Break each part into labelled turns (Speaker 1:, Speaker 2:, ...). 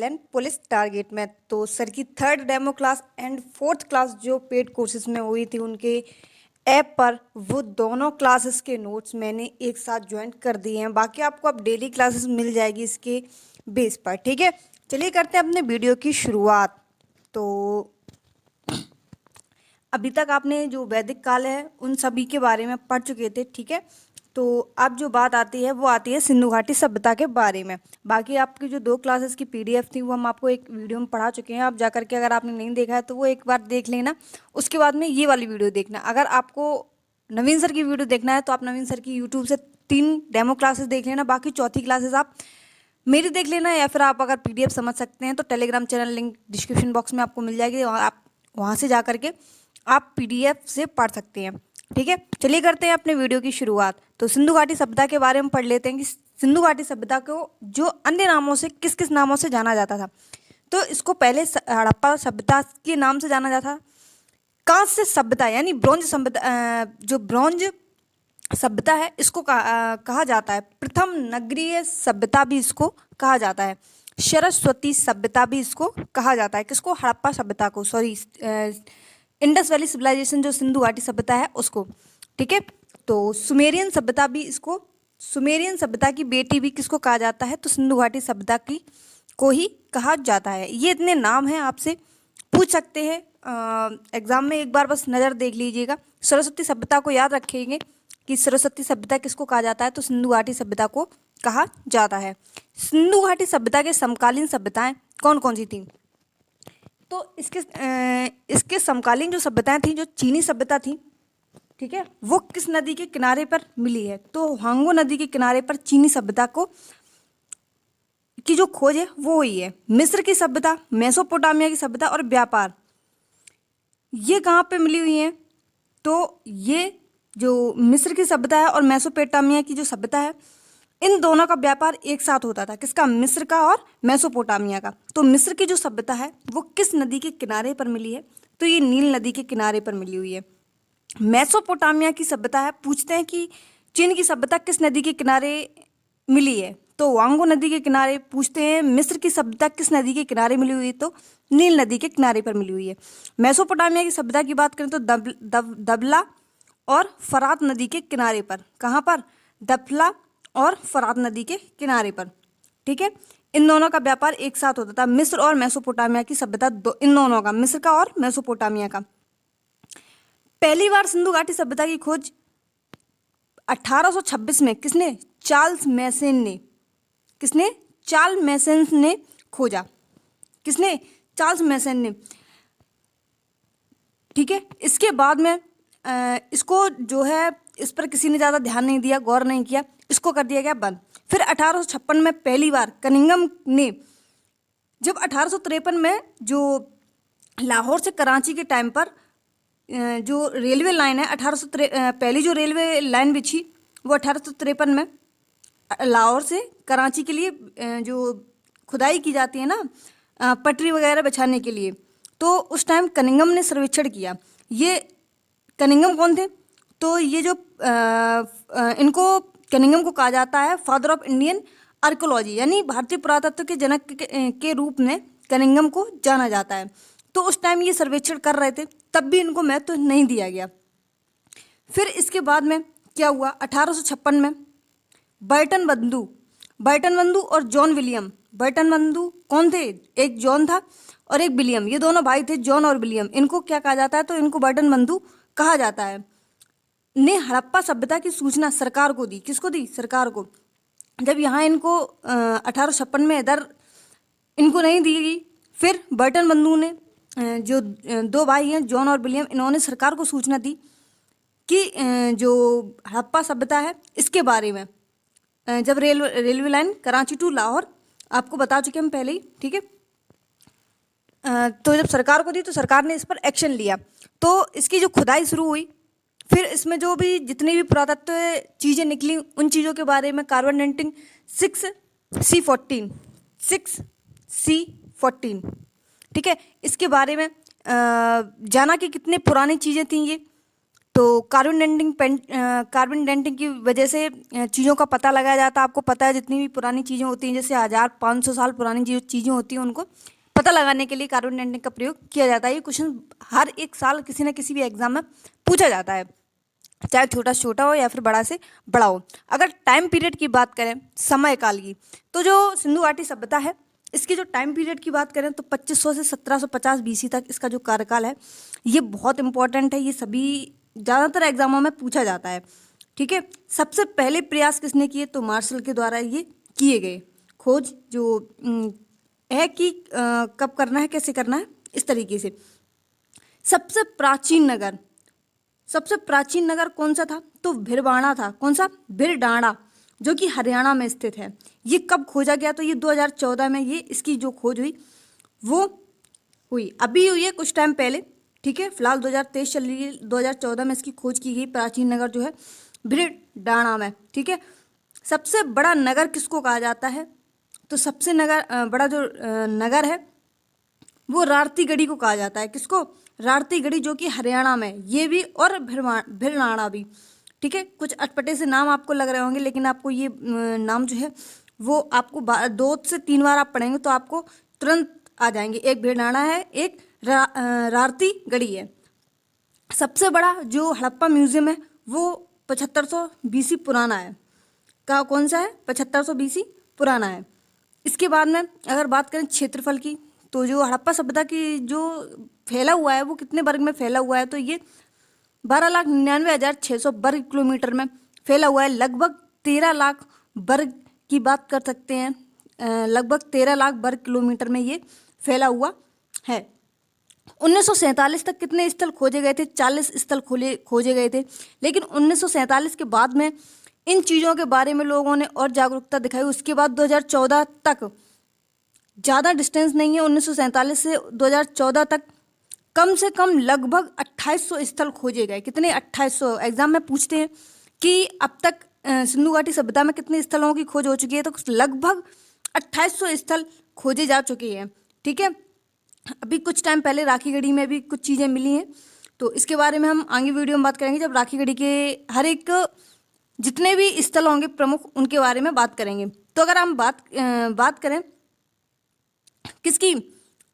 Speaker 1: Plan police target में। तो sir की third demo class and fourth class जो पेड कोर्सेज में हुई थी उनके ऐप पर वो दोनों क्लासेस के नोट्स मैंने एक साथ ज्वाइन कर दिए हैं। बाकी आपको अब डेली क्लासेस मिल जाएगी इसके बेस पर। ठीक है, चलिए करते हैं अपने वीडियो की शुरुआत। तो अभी तक आपने जो वैदिक काल है उन सभी के बारे में पढ़ चुके थे। ठीक है, तो अब जो बात आती है वो आती है सिंधु घाटी सभ्यता के बारे में। बाकी आपकी जो 2 क्लासेस की पीडीएफ थी वो हम आपको एक वीडियो में पढ़ा चुके हैं। आप जाकर के अगर आपने नहीं देखा है तो वो एक बार देख लेना, उसके बाद में ये वाली वीडियो देखना। अगर आपको नवीन सर की वीडियो देखना है तो आप नवीन सर की यूट्यूब से 3 डेमो क्लासेस देख लेना। बाकी चौथी क्लासेस आप मेरी देख लेना, या फिर आप अगर पीडीएफ समझ सकते हैं तो Telegram channel link description box में आपको मिल जाएगी, आप वहाँ से जा करके आप पीडीएफ से पढ़ सकते हैं। ठीक है, चलिए करते हैं अपने वीडियो की शुरुआत। तो सिंधु घाटी सभ्यता के बारे में पढ़ लेते हैं कि सिंधु घाटी सभ्यता को जो अन्य नामों से किस किस नामों से जाना जाता था। तो इसको पहले हड़प्पा सभ्यता के नाम से जाना जाता था। कांस्य सभ्यता यानी ब्रॉन्ज सभ्यता, जो ब्रॉन्ज सभ्यता है इसको कहा जाता है। प्रथम नगरीय सभ्यता भी इसको कहा जाता है। सरस्वती सभ्यता भी इसको कहा जाता है। किसको? हड़प्पा सभ्यता को, सॉरी, इंडस वैली सिविलाइजेशन जो सिंधु घाटी सभ्यता है उसको। ठीक है, तो सुमेरियन सभ्यता भी इसको, सुमेरियन सभ्यता की बेटी भी किसको कहा जाता है? तो सिंधु घाटी सभ्यता की को ही कहा जाता है। ये इतने नाम हैं, आपसे पूछ सकते हैं एग्जाम में, एक बार बस नज़र देख लीजिएगा। सरस्वती सभ्यता को याद रखेंगे कि सरस्वती सभ्यता किसको कहा जाता है? तो सिंधु घाटी सभ्यता को कहा जाता है। सिंधु घाटी सभ्यता के समकालीन सभ्यताएं कौन कौन सी थीं? तो इसके समकालीन जो सभ्यताएं थीं, जो चीनी सभ्यता थी, ठीक है, वो किस नदी के किनारे पर मिली है? तो हांगो नदी के किनारे पर चीनी सभ्यता को की जो खोज है वो हुई है। मिस्र की सभ्यता, मेसोपोटामिया की सभ्यता और व्यापार, ये कहाँ पे मिली हुई हैं? तो ये जो मिस्र की सभ्यता है और मेसोपोटामिया की जो सभ्यता है, इन दोनों का व्यापार एक साथ होता था। किसका? मिस्र का और मेसोपोटामिया का। तो मिस्र की जो सभ्यता है वो किस नदी के किनारे पर मिली है? तो ये नील नदी के किनारे पर मिली हुई है। मेसोपोटामिया की सभ्यता है, पूछते हैं कि चीन की सभ्यता किस नदी के किनारे मिली है? तो वांगो नदी के किनारे। पूछते हैं मिस्र की सभ्यता किस नदी के किनारे मिली हुई है? तो नील नदी के किनारे पर मिली हुई है। मेसोपोटामिया की सभ्यता की बात करें तो दबला और फरात नदी के किनारे पर। कहाँ पर? दफला और फरात नदी के किनारे पर। ठीक है, इन दोनों का व्यापार एक साथ होता था। मिस्र और मेसोपोटामिया की सभ्यता, इन दोनों का, मिस्र का और मेसोपोटामिया का। पहली बार सिंधु घाटी सभ्यता की खोज 1826 में किसने? चार्ल्स मैसन ने। किसने? चार्ल्स मैसन ने खोजा। किसने? चार्ल्स मैसन ने। ठीक है, इसके बाद में इसको जो है, इस पर किसी ने ज़्यादा ध्यान नहीं दिया, गौर नहीं किया, इसको कर दिया गया बंद। फिर 1856 में पहली बार कनिंघम ने, जब 1853 में जो लाहौर से कराची के टाइम पर जो रेलवे लाइन है, पहली जो रेलवे लाइन बिछी वो 1853 में लाहौर से कराची के लिए जो खुदाई की जाती है ना, पटरी वगैरह बिछाने के लिए, तो उस टाइम कनिंघम ने सर्वेक्षण किया। ये कनिंघम कौन थे? तो ये जो इनको, कनिंघम को कहा जाता है फादर ऑफ इंडियन आर्कोलॉजी, यानी भारतीय पुरातत्व के जनक के रूप में कनिंघम को जाना जाता है। तो उस टाइम ये सर्वेक्षण कर रहे थे, तब भी इनको महत्व नहीं दिया गया। फिर इसके बाद में क्या हुआ? 1856 में बर्टन बंधु और जॉन विलियम। बर्टन बंधु कौन थे? एक जॉन था और एक विलियम, ये दोनों भाई थे, जॉन और विलियम। इनको क्या कहा जाता है? तो इनको बर्टन बंधु कहा जाता है। ने हड़प्पा सभ्यता की सूचना सरकार को दी। किसको दी? सरकार को। जब यहाँ इनको 1856 में इधर इनको नहीं दी गई, फिर बर्टन बंधु ने, जो 2 भाई हैं जॉन और विलियम, इन्होंने सरकार को सूचना दी कि जो हड़प्पा सभ्यता है इसके बारे में, जब railway line Karachi to Lahore, आपको बता चुके हम पहले ही। ठीक है, तो जब सरकार को दी तो सरकार ने इस पर एक्शन लिया, तो इसकी जो खुदाई शुरू हुई। फिर इसमें जो भी जितनी भी पुरातत्व चीज़ें निकली उन चीज़ों के बारे में कार्बन डेटिंग 6C14, ठीक है, इसके बारे में जाना कि कितने पुरानी चीज़ें थी ये। तो कार्बन डेटिंग की वजह से चीज़ों का पता लगाया जाता है। आपको पता है जितनी भी पुरानी चीज़ें होती हैं, जैसे 1500 साल पुरानी जो चीज़ें होती हैं, उनको पता लगाने के लिए कार्बन डेटिंग का प्रयोग किया जाता है। ये क्वेश्चन हर एक साल किसी न किसी भी एग्जाम में पूछा जाता है, चाहे छोटा से छोटा हो या फिर बड़ा से बड़ा हो। अगर टाइम पीरियड की बात करें, समय काल की, तो जो सिंधु घाटी सभ्यता है, इसकी जो टाइम पीरियड की बात करें तो 2500 से 1750 बीसी तक इसका जो कार्यकाल है, ये बहुत इंपॉर्टेंट है। ये सभी ज़्यादातर एग्जामों में पूछा जाता है। ठीक है, सबसे पहले प्रयास किसने किए? तो मार्शल के द्वारा ये किए गए खोज जो है कि कब करना है, कैसे करना है, इस तरीके से। सबसे प्राचीन नगर कौन सा था? तो भिरवाड़ा था। कौन सा? भिरडाड़ा, जो कि हरियाणा में स्थित है। ये कब खोजा गया? तो ये 2014 में ये इसकी जो खोज हुई वो हुई, अभी हुई है कुछ टाइम पहले। ठीक है, फिलहाल 2023 चल रही है, 2014 में इसकी खोज की गई। प्राचीन नगर जो है भिरडाड़ा में। ठीक है, सबसे बड़ा नगर किसको कहा जाता है? तो सबसे बड़ा जो नगर है वो रार्तीगढ़ी को कहा जाता है। किसको? रार्तीगढ़ी, जो कि हरियाणा में, ये भी और भिरनाड़ा भी। ठीक है, कुछ अटपटे से नाम आपको लग रहे होंगे, लेकिन आपको ये नाम जो है वो आपको 2 से 3 बार आप पढ़ेंगे तो आपको तुरंत आ जाएंगे। एक भिरनाड़ा है, एक रार्तीगढ़ी है। सबसे बड़ा जो हड़प्पा म्यूजियम है वो 7500 बीसी पुराना है। कौन सा है? 7500 बीसी पुराना है। इसके बाद में अगर बात करें क्षेत्रफल की, तो जो हड़प्पा सभ्यता की जो फैला हुआ है वो कितने वर्ग में फैला हुआ है? तो ये 12,99,600 वर्ग किलोमीटर में फैला हुआ है। लगभग 13 लाख वर्ग की बात कर सकते हैं, लगभग 13 लाख वर्ग किलोमीटर में ये फैला हुआ है। 1947 तक कितने स्थल खोजे गए थे? 40 स्थल खोजे गए थे। लेकिन 1947 के बाद में इन चीज़ों के बारे में लोगों ने और जागरूकता दिखाई। उसके बाद 2014 तक, ज़्यादा डिस्टेंस नहीं है, 1947 से 2014 तक कम से कम लगभग 2800 स्थल खोजे गए। कितने? 2800। एग्जाम में पूछते हैं कि अब तक सिंधु घाटी सभ्यता में कितने स्थलों की खोज हो चुकी है, तो लगभग 2800 स्थल खोजे जा चुके हैं। ठीक है, अभी कुछ टाइम पहले राखीगढ़ी में भी कुछ चीज़ें मिली हैं, तो इसके बारे में हम आगे वीडियो में बात करेंगे, जब राखीगढ़ी के हर एक जितने भी स्थल होंगे प्रमुख, उनके बारे में बात करेंगे। तो अगर हम बात करें किसकी,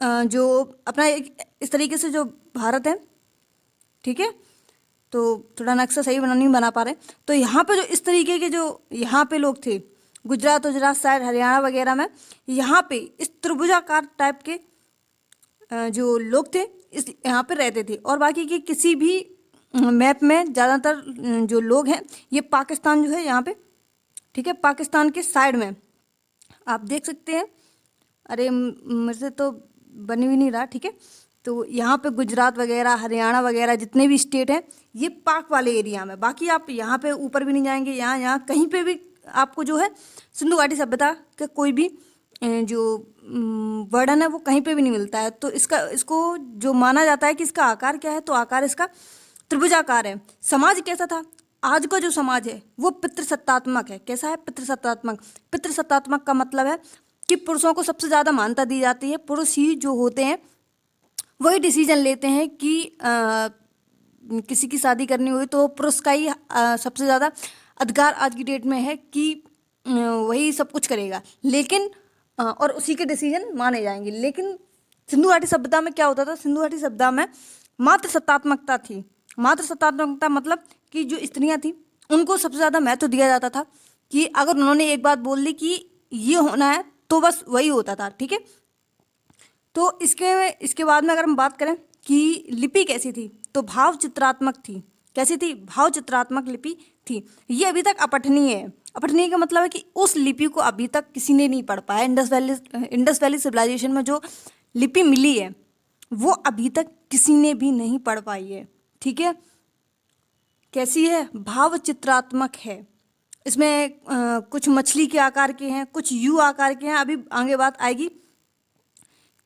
Speaker 1: जो अपना इस तरीके से जो भारत है, ठीक है, तो थोड़ा नक्शा सही नहीं बना पा रहे, तो यहाँ पे जो इस तरीके के जो यहाँ पे लोग थे, गुजरात साइड, हरियाणा वगैरह में, यहाँ पे इस त्रिभुजाकार टाइप के जो लोग थे इस यहाँ पे रहते थे। और बाकी के किसी भी मैप में ज़्यादातर जो लोग हैं, ये पाकिस्तान जो है यहाँ पे, ठीक है, पाकिस्तान के साइड में आप देख सकते हैं। अरे मेरे से तो बन भी नहीं रहा। ठीक है, तो यहाँ पे गुजरात वगैरह, हरियाणा वगैरह जितने भी स्टेट हैं, ये पाक वाले एरिया में। बाकी आप यहाँ पे ऊपर भी नहीं जाएंगे, यहाँ कहीं पे भी आपको जो है सिंधु घाटी सभ्यता का कोई भी जो वर्णन है वो कहीं पे भी नहीं मिलता है। तो इसको जो माना जाता है कि इसका आकार क्या है, तो आकार इसका त्रिभुजाकार है। समाज कैसा था? आज का जो समाज है वो पितृसत्तात्मक है। कैसा है? पितृसत्तात्मक। पितृसत्तात्मक का मतलब है कि पुरुषों को सबसे ज़्यादा मान्यता दी जाती है। पुरुष ही जो होते हैं वही डिसीजन लेते हैं कि किसी की शादी करनी हुई तो पुरुष का ही सबसे ज़्यादा अधिकार आज की डेट में है कि वही सब कुछ करेगा, लेकिन और उसी के डिसीजन माने जाएंगे। लेकिन सिंधु घाटी सभ्यता में क्या होता था? सिंधु घाटी सभ्यता में मातृ सत्तात्मकता थी। मातृ सत्तात्मकता मतलब कि जो स्त्रियां थी उनको सबसे ज़्यादा महत्व दिया जाता था, कि अगर उन्होंने एक बात बोल दी कि ये होना है तो बस वही होता था। ठीक है, तो इसके बाद में अगर हम बात करें कि लिपि कैसी थी, तो भाव चित्रात्मक थी। कैसी थी? भाव चित्रात्मक लिपि थी। ये अभी तक अपठनीय है। अपठनीय का मतलब है कि उस लिपि को अभी तक किसी ने नहीं पढ़ पाया। इंडस वैली सिविलाइजेशन में जो लिपि मिली है वो अभी तक किसी ने भी नहीं पढ़ पाई है। ठीक है, कैसी है? भाव चित्रात्मक है। इसमें कुछ मछली के आकार के हैं, कुछ यू आकार के हैं, अभी आगे बात आएगी।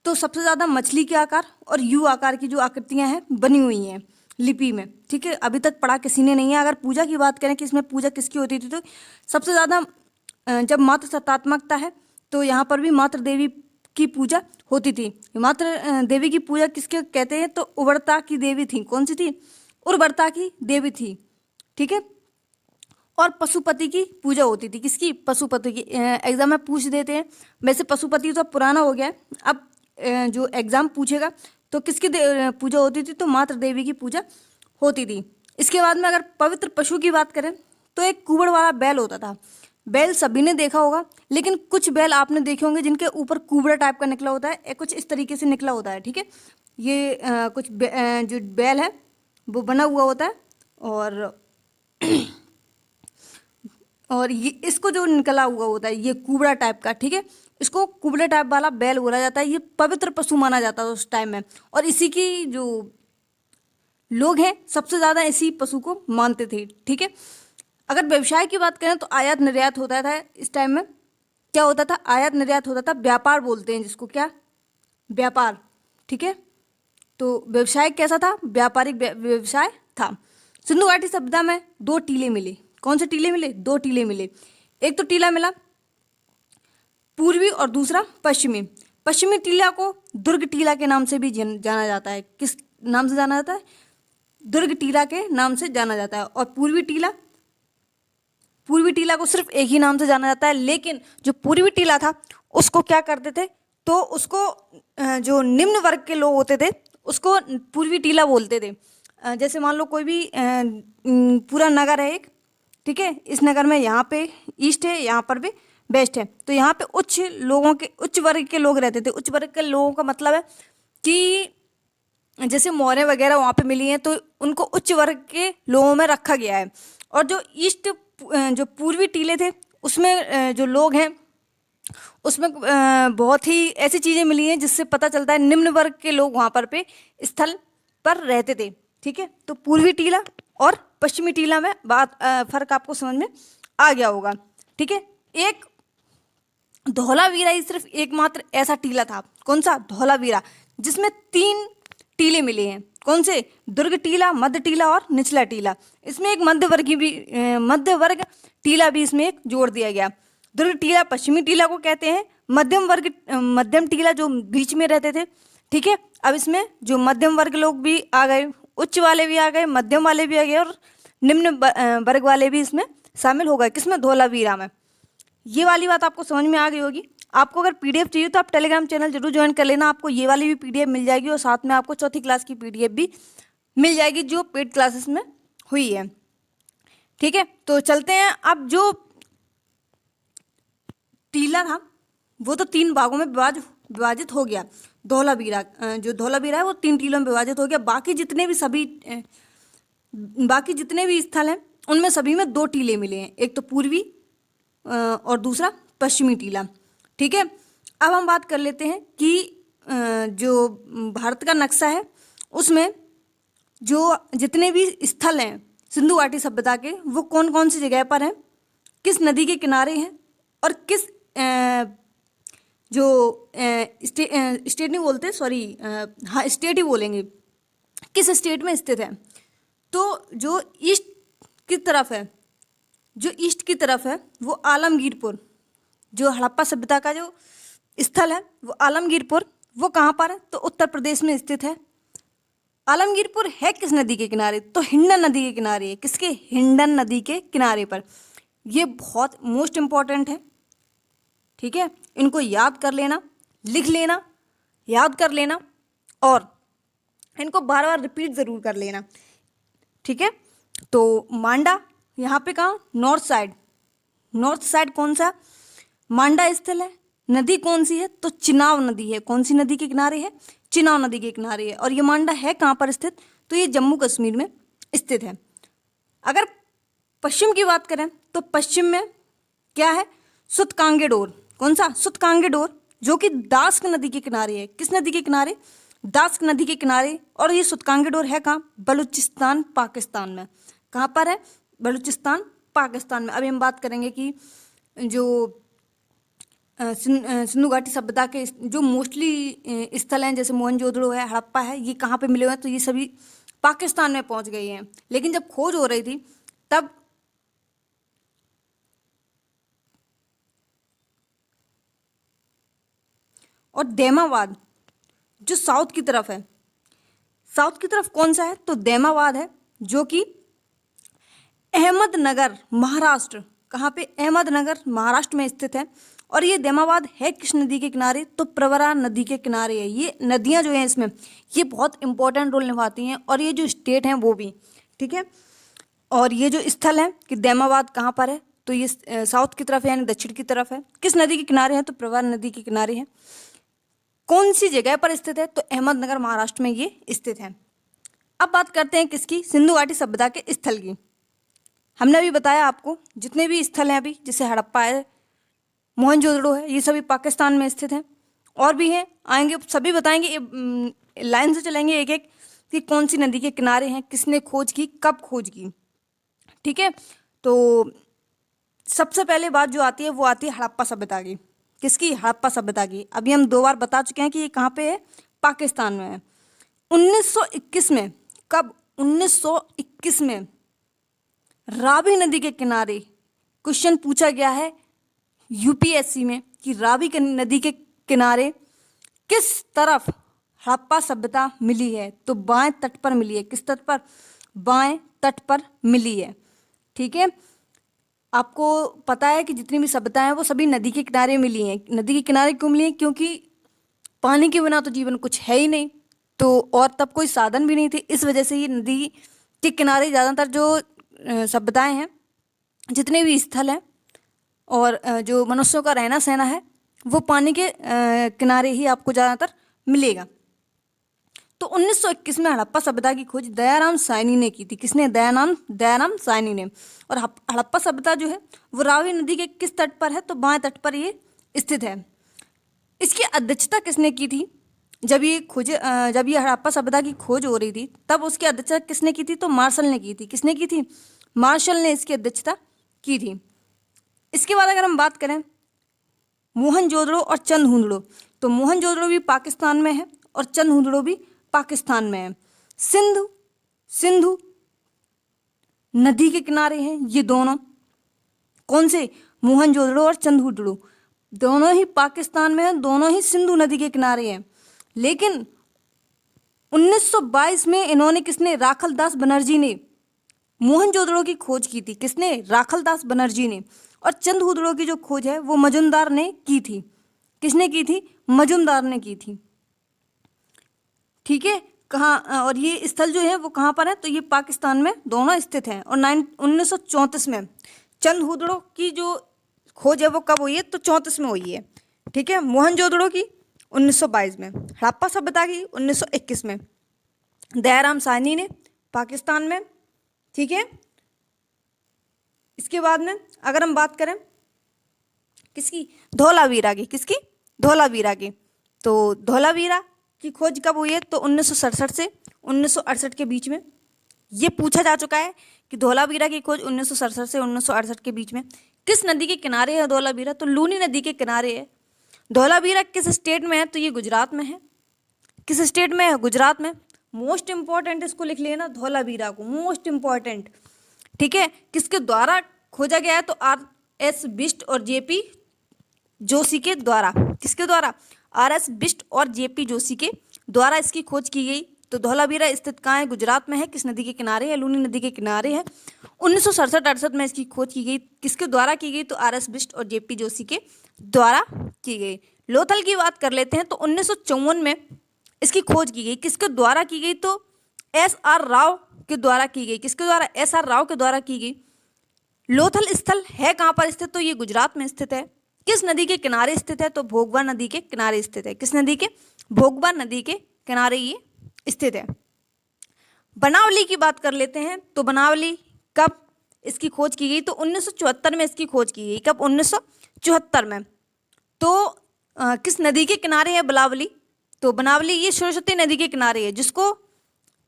Speaker 1: तो सबसे ज़्यादा मछली के आकार और यू आकार की जो आकृतियां हैं बनी हुई हैं लिपि में। ठीक है, अभी तक पढ़ा किसी ने नहीं है। अगर पूजा की बात करें कि इसमें पूजा किसकी होती थी, तो सबसे ज़्यादा जब मातृ सत्तात्मकता है तो यहाँ पर भी मातृ देवी की पूजा होती थी। मातृ देवी की पूजा किसके कहते हैं? तो उवर्ता की देवी थी। कौन सी थी? उर्वरता की देवी थी, ठीक है। और पशुपति की पूजा होती थी, किसकी? पशुपति की। एग्जाम में पूछ देते हैं। वैसे पशुपति तो पुराना हो गया है, अब जो एग्जाम पूछेगा तो किसकी पूजा होती थी? तो मातृ देवी की पूजा होती थी। इसके बाद में अगर पवित्र पशु की बात करें तो एक कुबड़ वाला बैल होता था। बैल सभी ने देखा होगा, लेकिन कुछ बैल आपने देखे होंगे जिनके ऊपर कुबड़ा टाइप का निकला होता है, कुछ इस तरीके से निकला होता है, ठीक है। ये जो बैल है वो बना हुआ होता है, और ये इसको जो निकला हुआ होता है ये कुबड़ा टाइप का, ठीक है। इसको कुबड़े टाइप वाला बैल बोला जाता है। ये पवित्र पशु माना जाता है उस टाइम में, और इसी की जो लोग हैं सबसे ज़्यादा इसी पशु को मानते थे, ठीक है। अगर व्यवसाय की बात करें तो आयात निर्यात होता था इस टाइम में। क्या होता था? आयात निर्यात होता था। व्यापार बोलते हैं जिसको, क्या? व्यापार, ठीक है। तो व्यवसाय कैसा था? व्यापारिक व्यवसाय था। सिंधु घाटी सभ्यता में दो टीले मिले। कौन से टीले मिले? दो टीले मिले। एक तो टीला मिला पूर्वी और दूसरा पश्चिमी। पश्चिमी टीला को दुर्ग टीला के नाम से भी जाना जाता है। किस नाम से जाना जाता है? दुर्ग टीला के नाम से जाना जाता है। और पूर्वी टीला को सिर्फ एक ही नाम से जाना जाता है। लेकिन जो पूर्वी टीला था उसको क्या करते थे? तो उसको जो निम्न वर्ग के लोग होते थे उसको पूर्वी टीला बोलते थे। जैसे मान लो कोई भी पूरा नगर है एक, ठीक है। इस नगर में यहाँ पे ईस्ट है, यहाँ पर भी वेस्ट है। तो यहाँ पे उच्च वर्ग के लोग रहते थे। उच्च वर्ग के लोगों का मतलब है कि जैसे मौर्य वगैरह वहाँ पे मिली हैं तो उनको उच्च वर्ग के लोगों में रखा गया है। और जो पूर्वी टीले थे उसमें जो लोग हैं उसमें बहुत ही ऐसी चीज़ें मिली हैं जिससे पता चलता है निम्न वर्ग के लोग वहाँ पर पे स्थल पर रहते थे, ठीक है। तो पूर्वी टीला और पश्चिमी टीला में फर्क आपको समझ में आ गया होगा, ठीक है। एक धौलावीरा ही सिर्फ एकमात्र ऐसा टीला था। कौन सा? धौलावीरा, जिसमें 3 टीले मिले हैं। कौन से? दुर्ग टीला, मध्य टीला और निचला टीला। इसमें एक मध्य वर्ग टीला भी इसमें एक जोड़ दिया गया। दुर्ग टीला पश्चिमी टीला को कहते हैं। मध्यम टीला जो बीच में रहते थे, ठीक है। अब इसमें जो मध्यम वर्ग लोग भी आ गए, उच्च वाले भी आ गए, मध्यम वाले भी आ गए और निम्न वर्ग वाले भी इसमें शामिल हो गए। किसमें? धौलावीरा में। ये वाली बात आपको समझ में आ गई होगी। आपको अगर पीडीएफ चाहिए तो आप टेलीग्राम चैनल जरूर ज्वाइन कर लेना। आपको ये वाली भी पीडीएफ मिल जाएगी और साथ में आपको चौथी क्लास की पीडीएफ भी मिल जाएगी जो पेड क्लासेस में हुई है, ठीक है। तो चलते हैं। अब जो टीला था वो तो 3 भागों में विभाजित हो गया। धौलावीरा जो धौलावीरा है वो 3 टीलों में विभाजित हो गया। बाकी जितने भी स्थल हैं उनमें सभी में 2 टीले मिले हैं। एक तो पूर्वी और दूसरा पश्चिमी टीला, ठीक है। अब हम बात कर लेते हैं कि जो भारत का नक्शा है उसमें जो जितने भी स्थल हैं सिंधु घाटी सभ्यता के वो कौन कौन सी जगह पर हैं, किस नदी के किनारे हैं और किस जो स्टेट नहीं बोलते, सॉरी, हाँ स्टेट ही बोलेंगे, किस स्टेट में स्थित है। तो जो ईस्ट की तरफ है वो आलमगीरपुर, जो हड़प्पा सभ्यता का जो स्थल है वो आलमगीरपुर, वो कहाँ पर है? तो उत्तर प्रदेश में स्थित है। आलमगीरपुर है किस नदी के किनारे? तो हिंडन नदी के किनारे है। किसके? हिंडन नदी के किनारे पर। ये बहुत मोस्ट इम्पॉर्टेंट है, ठीक है। इनको याद कर लेना, लिख लेना, याद कर लेना और इनको बार बार रिपीट ज़रूर कर लेना, ठीक है। तो मांडा यहाँ पे कहाँ? नॉर्थ साइड कौन सा? मांडा स्थल है। नदी कौन सी है? तो चिनाब नदी है। कौन सी नदी के किनारे है? चिनाब नदी के किनारे है। और ये मांडा है कहाँ पर स्थित? तो ये जम्मू कश्मीर में स्थित है। अगर पश्चिम की बात करें तो पश्चिम में क्या है? सुतकांगेडोर। कौन सा? सुतकांगेडोर, जो कि दास्क नदी के किनारे है। किस नदी के किनारे? दास्क नदी के किनारे। और ये सुतकांगेडोर है कहाँ? बलूचिस्तान, पाकिस्तान में। कहाँ पर है? बलूचिस्तान, पाकिस्तान में। अभी हम बात करेंगे कि जो सिंधु घाटी सभ्यता के जो मोस्टली स्थल हैं जैसे मोहनजोदड़ो है, हड़प्पा है, ये कहाँ पे मिले हुए हैं? तो ये सभी पाकिस्तान में पहुंच गए हैं। लेकिन जब खोज हो रही थी तब और दैमाबाद जो साउथ की तरफ है, साउथ की तरफ कौन सा है? तो दैमाबाद है, जो कि अहमदनगर महाराष्ट्र, कहाँ पे? अहमदनगर महाराष्ट्र में स्थित है। और ये दैमाबाद है किस नदी के किनारे? तो प्रवरा नदी के किनारे है। ये नदियाँ जो हैं इसमें ये बहुत इंपॉर्टेंट रोल निभाती हैं, और ये जो स्टेट हैं वो भी, ठीक है। और ये जो स्थल है कि दैमाबाद कहाँ पर है, तो ये साउथ की तरफ है, यानी दक्षिण की तरफ है। किस नदी के किनारे है? तो प्रवरा नदी के किनारे है। कौन सी जगह पर स्थित है? तो अहमदनगर महाराष्ट्र में ये स्थित है। अब बात करते हैं किसकी? सिंधु घाटी सभ्यता के स्थल की। हमने अभी बताया आपको जितने भी स्थल हैं अभी, जैसे हड़प्पा है, मोहनजोदड़ो है, ये सभी पाकिस्तान में स्थित हैं। और भी हैं, आएंगे सभी बताएंगे, लाइन से चलेंगे एक एक कि कौन सी नदी के किनारे हैं, किसने खोज की, कब खोज की, ठीक है। तो सबसे पहले बात जो आती है वो आती है हड़प्पा सभ्यता की। किसकी? हड़प्पा सभ्यता की। अभी हम 2 बार बता चुके हैं कि ये कहाँ पे है, पाकिस्तान में है। 1921 में, कब? 1921 में रावी नदी के किनारे क्वेश्चन पूछा गया है यूपीएससी में कि रावी नदी के किनारे किस तरफ हड़प्पा सभ्यता मिली है? तो बाएं तट पर मिली है। किस तट पर? बाएं तट पर मिली है, ठीक है। आपको पता है कि जितनी भी सभ्यताएं हैं वो सभी नदी के किनारे मिली हैं। नदी के किनारे क्यों मिली हैं? क्योंकि पानी के बिना तो जीवन कुछ है ही नहीं, तो और तब कोई साधन भी नहीं थे। इस वजह से ये नदी के किनारे ज़्यादातर जो सभ्यताएं हैं, जितने भी स्थल हैं और जो मनुष्यों का रहना सहना है, वो पानी के किनारे ही आपको ज़्यादातर मिलेगा। तो 1921 में हड़प्पा सभ्यता की खोज दयाराम साहनी ने की थी। किसने? दयाराम साहनी ने। और हड़प्पा सभ्यता जो है वो रावी नदी के किस तट पर है? तो बाएं तट पर ये स्थित है। इसकी अध्यक्षता किसने की थी? जब ये हड़प्पा सभ्यता की खोज हो रही थी तब उसकी अध्यक्षता किसने की थी? तो मार्शल ने की थी। किसने की थी? मार्शल ने इसकी अध्यक्षता की थी। इसके बाद अगर हम बात करें मोहनजोदड़ो और चंदहुदड़ो, तो मोहनजोदड़ो भी पाकिस्तान में है और चंदहुदड़ो भी पाकिस्तान में है। सिंधु नदी के किनारे हैं ये दोनों। कौन से? मोहनजोदड़ो और चंदहुदड़ो दोनों ही पाकिस्तान में हैं, दोनों ही सिंधु नदी के किनारे हैं। लेकिन 1922 में इन्होंने, किसने? राखल दास बनर्जी ने मोहनजोदड़ो की खोज की थी। किसने? राखल दास बनर्जी ने। और चंदहुदड़ो की जो खोज है वो मजुमदार ने की थी। किसने की थी? मजुमदार ने की थी, ठीक है। कहाँ? और ये स्थल जो है वो कहाँ पर है? तो ये पाकिस्तान में दोनों स्थित हैं। और 1934 में चंदहुदड़ो की जो खोज है वो कब हुई है? तो 34 में हुई है, ठीक है। मोहनजोदड़ो की 1922 में, हड़प्पा सभ्यता की 1921 में, दयाराम साहनी ने पाकिस्तान में, ठीक है। इसके बाद में अगर हम बात करें किसकी? धोलावीरा की। किसकी? धोलावीरा की। तो धोलावीरा की खोज कब हुई है? तो 1967 से 1968 के बीच में। ये पूछा जा चुका है कि धोलावीरा की खोज 1967 से 1968 के बीच में। किस नदी के किनारे है धोलावीरा? तो लूनी नदी के किनारे है। धोलावीरा किस स्टेट में है? तो ये गुजरात में है। किस स्टेट में है? गुजरात में। मोस्ट इंपॉर्टेंट इसको लिख लेना, धोलावीरा को, मोस्ट इंपॉर्टेंट, ठीक है। किसके द्वारा खोजा गया है? तो RS बिष्ट और JP जोशी के द्वारा। किसके द्वारा? RS बिष्ट और JP जोशी के द्वारा इसकी खोज की गई। तो धौलावीरा स्थित कहाँ है? गुजरात में है। किस नदी के किनारे है? लूनी नदी के किनारे है। 1967-68 में इसकी खोज की गई। किसके द्वारा की गई? तो RS बिष्ट और JP जोशी के द्वारा की गई। लोथल की बात कर लेते हैं तो 1954 में इसकी खोज की गई। किसके द्वारा की गई? तो SR राव के द्वारा की गई। किसके द्वारा? SR राव के द्वारा की गई। लोथल स्थल है कहाँ पर स्थित? तो ये गुजरात में स्थित है। किस नदी के किनारे स्थित है? तो भोगवा नदी के किनारे स्थित है। किस नदी के? भोगवा नदी के किनारे ये स्थित है। बनावली की बात कर लेते हैं तो बनावली कब इसकी खोज की गई? तो 1974 में इसकी खोज की गई। कब? 1974 में। तो किस नदी के किनारे है बनावली? तो बनावली ये सरस्वती नदी के किनारे है, जिसको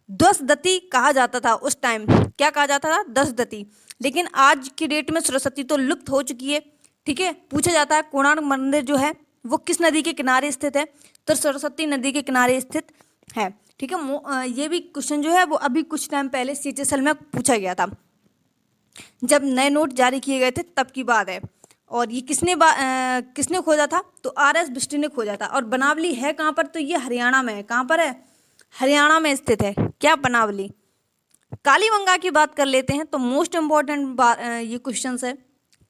Speaker 1: दसदती कहा जाता था उस टाइम। क्या कहा जाता था? दसदती। लेकिन आज की डेट में सरस्वती तो लुप्त हो चुकी है, ठीक है। पूछा जाता है कोणार्क मंदिर जो है वो किस नदी के किनारे स्थित है? तो सरस्वती नदी के किनारे स्थित है, ठीक है। ये भी क्वेश्चन जो है वो अभी कुछ टाइम पहले CHSL में पूछा गया था, जब नए नोट जारी किए गए थे तब की बात है। और ये किसने खोजा था? तो RS बिष्ट ने खोजा था। और बनावली है कहाँ पर? तो ये हरियाणा में है। कहाँ पर है? हरियाणा में स्थित है। क्या? बनावली, कालीबंगा की बात कर लेते हैं तो मोस्ट इम्पॉर्टेंट ये क्वेश्चन है।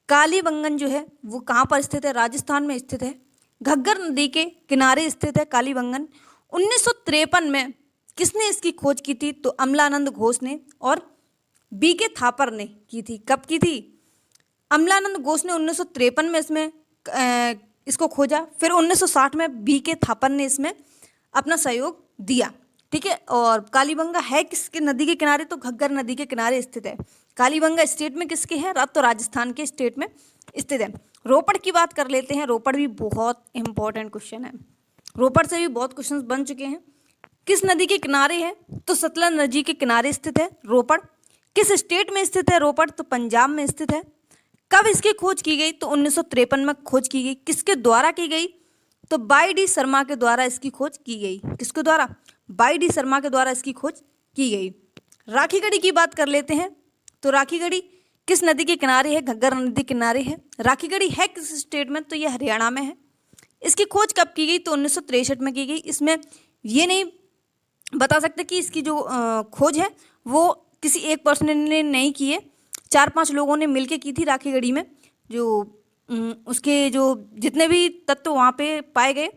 Speaker 1: कालीबंगन जो है वो कहाँ पर स्थित है? राजस्थान में स्थित है। घग्गर नदी के किनारे स्थित है कालीबंगन। 1953 में किसने इसकी खोज की थी? तो अमलानंद घोष ने और बी के थापर ने की थी। कब की थी? अमलानंद घोष ने 1953 में इसको खोजा। फिर 1960 में बी के थापर ने इसमें अपना सहयोग दिया। ठीक है। और कालीबंगा है किसके नदी के किनारे? तो घग्गर नदी के किनारे स्थित है। कालीबंगा स्टेट में किसके है? तो राजस्थान के स्टेट में स्थित है। रोपड़ की बात कर लेते हैं। रोपड़ भी बहुत इंपॉर्टेंट क्वेश्चन है। रोपड़ से भी बहुत क्वेश्चंस बन चुके हैं। किस नदी के किनारे है? तो सतलज नदी के किनारे स्थित है रोपड़। किस स्टेट में स्थित है रोपड़? तो पंजाब में स्थित है। कब इसकी खोज की गई? तो 1953 में खोज की गई। किसके द्वारा की गई? तो बाई डी शर्मा के द्वारा इसकी खोज की गई। किसके द्वारा? बाई डी शर्मा के द्वारा इसकी खोज की गई। राखीगढ़ी की बात कर लेते हैं। तो राखीगढ़ी किस नदी के किनारे है? घग्गर नदी के किनारे है। राखीगढ़ी है किस स्टेट में? तो ये हरियाणा में है। इसकी खोज कब की गई? तो 1963 में की गई। इसमें ये नहीं बता सकते कि इसकी जो खोज है वो किसी एक पर्सन ने नहीं की है, 4-5 लोगों ने मिलके की थी राखीगढ़ी में। जो उसके जो जितने भी तत्व वहाँ पे पाए गए,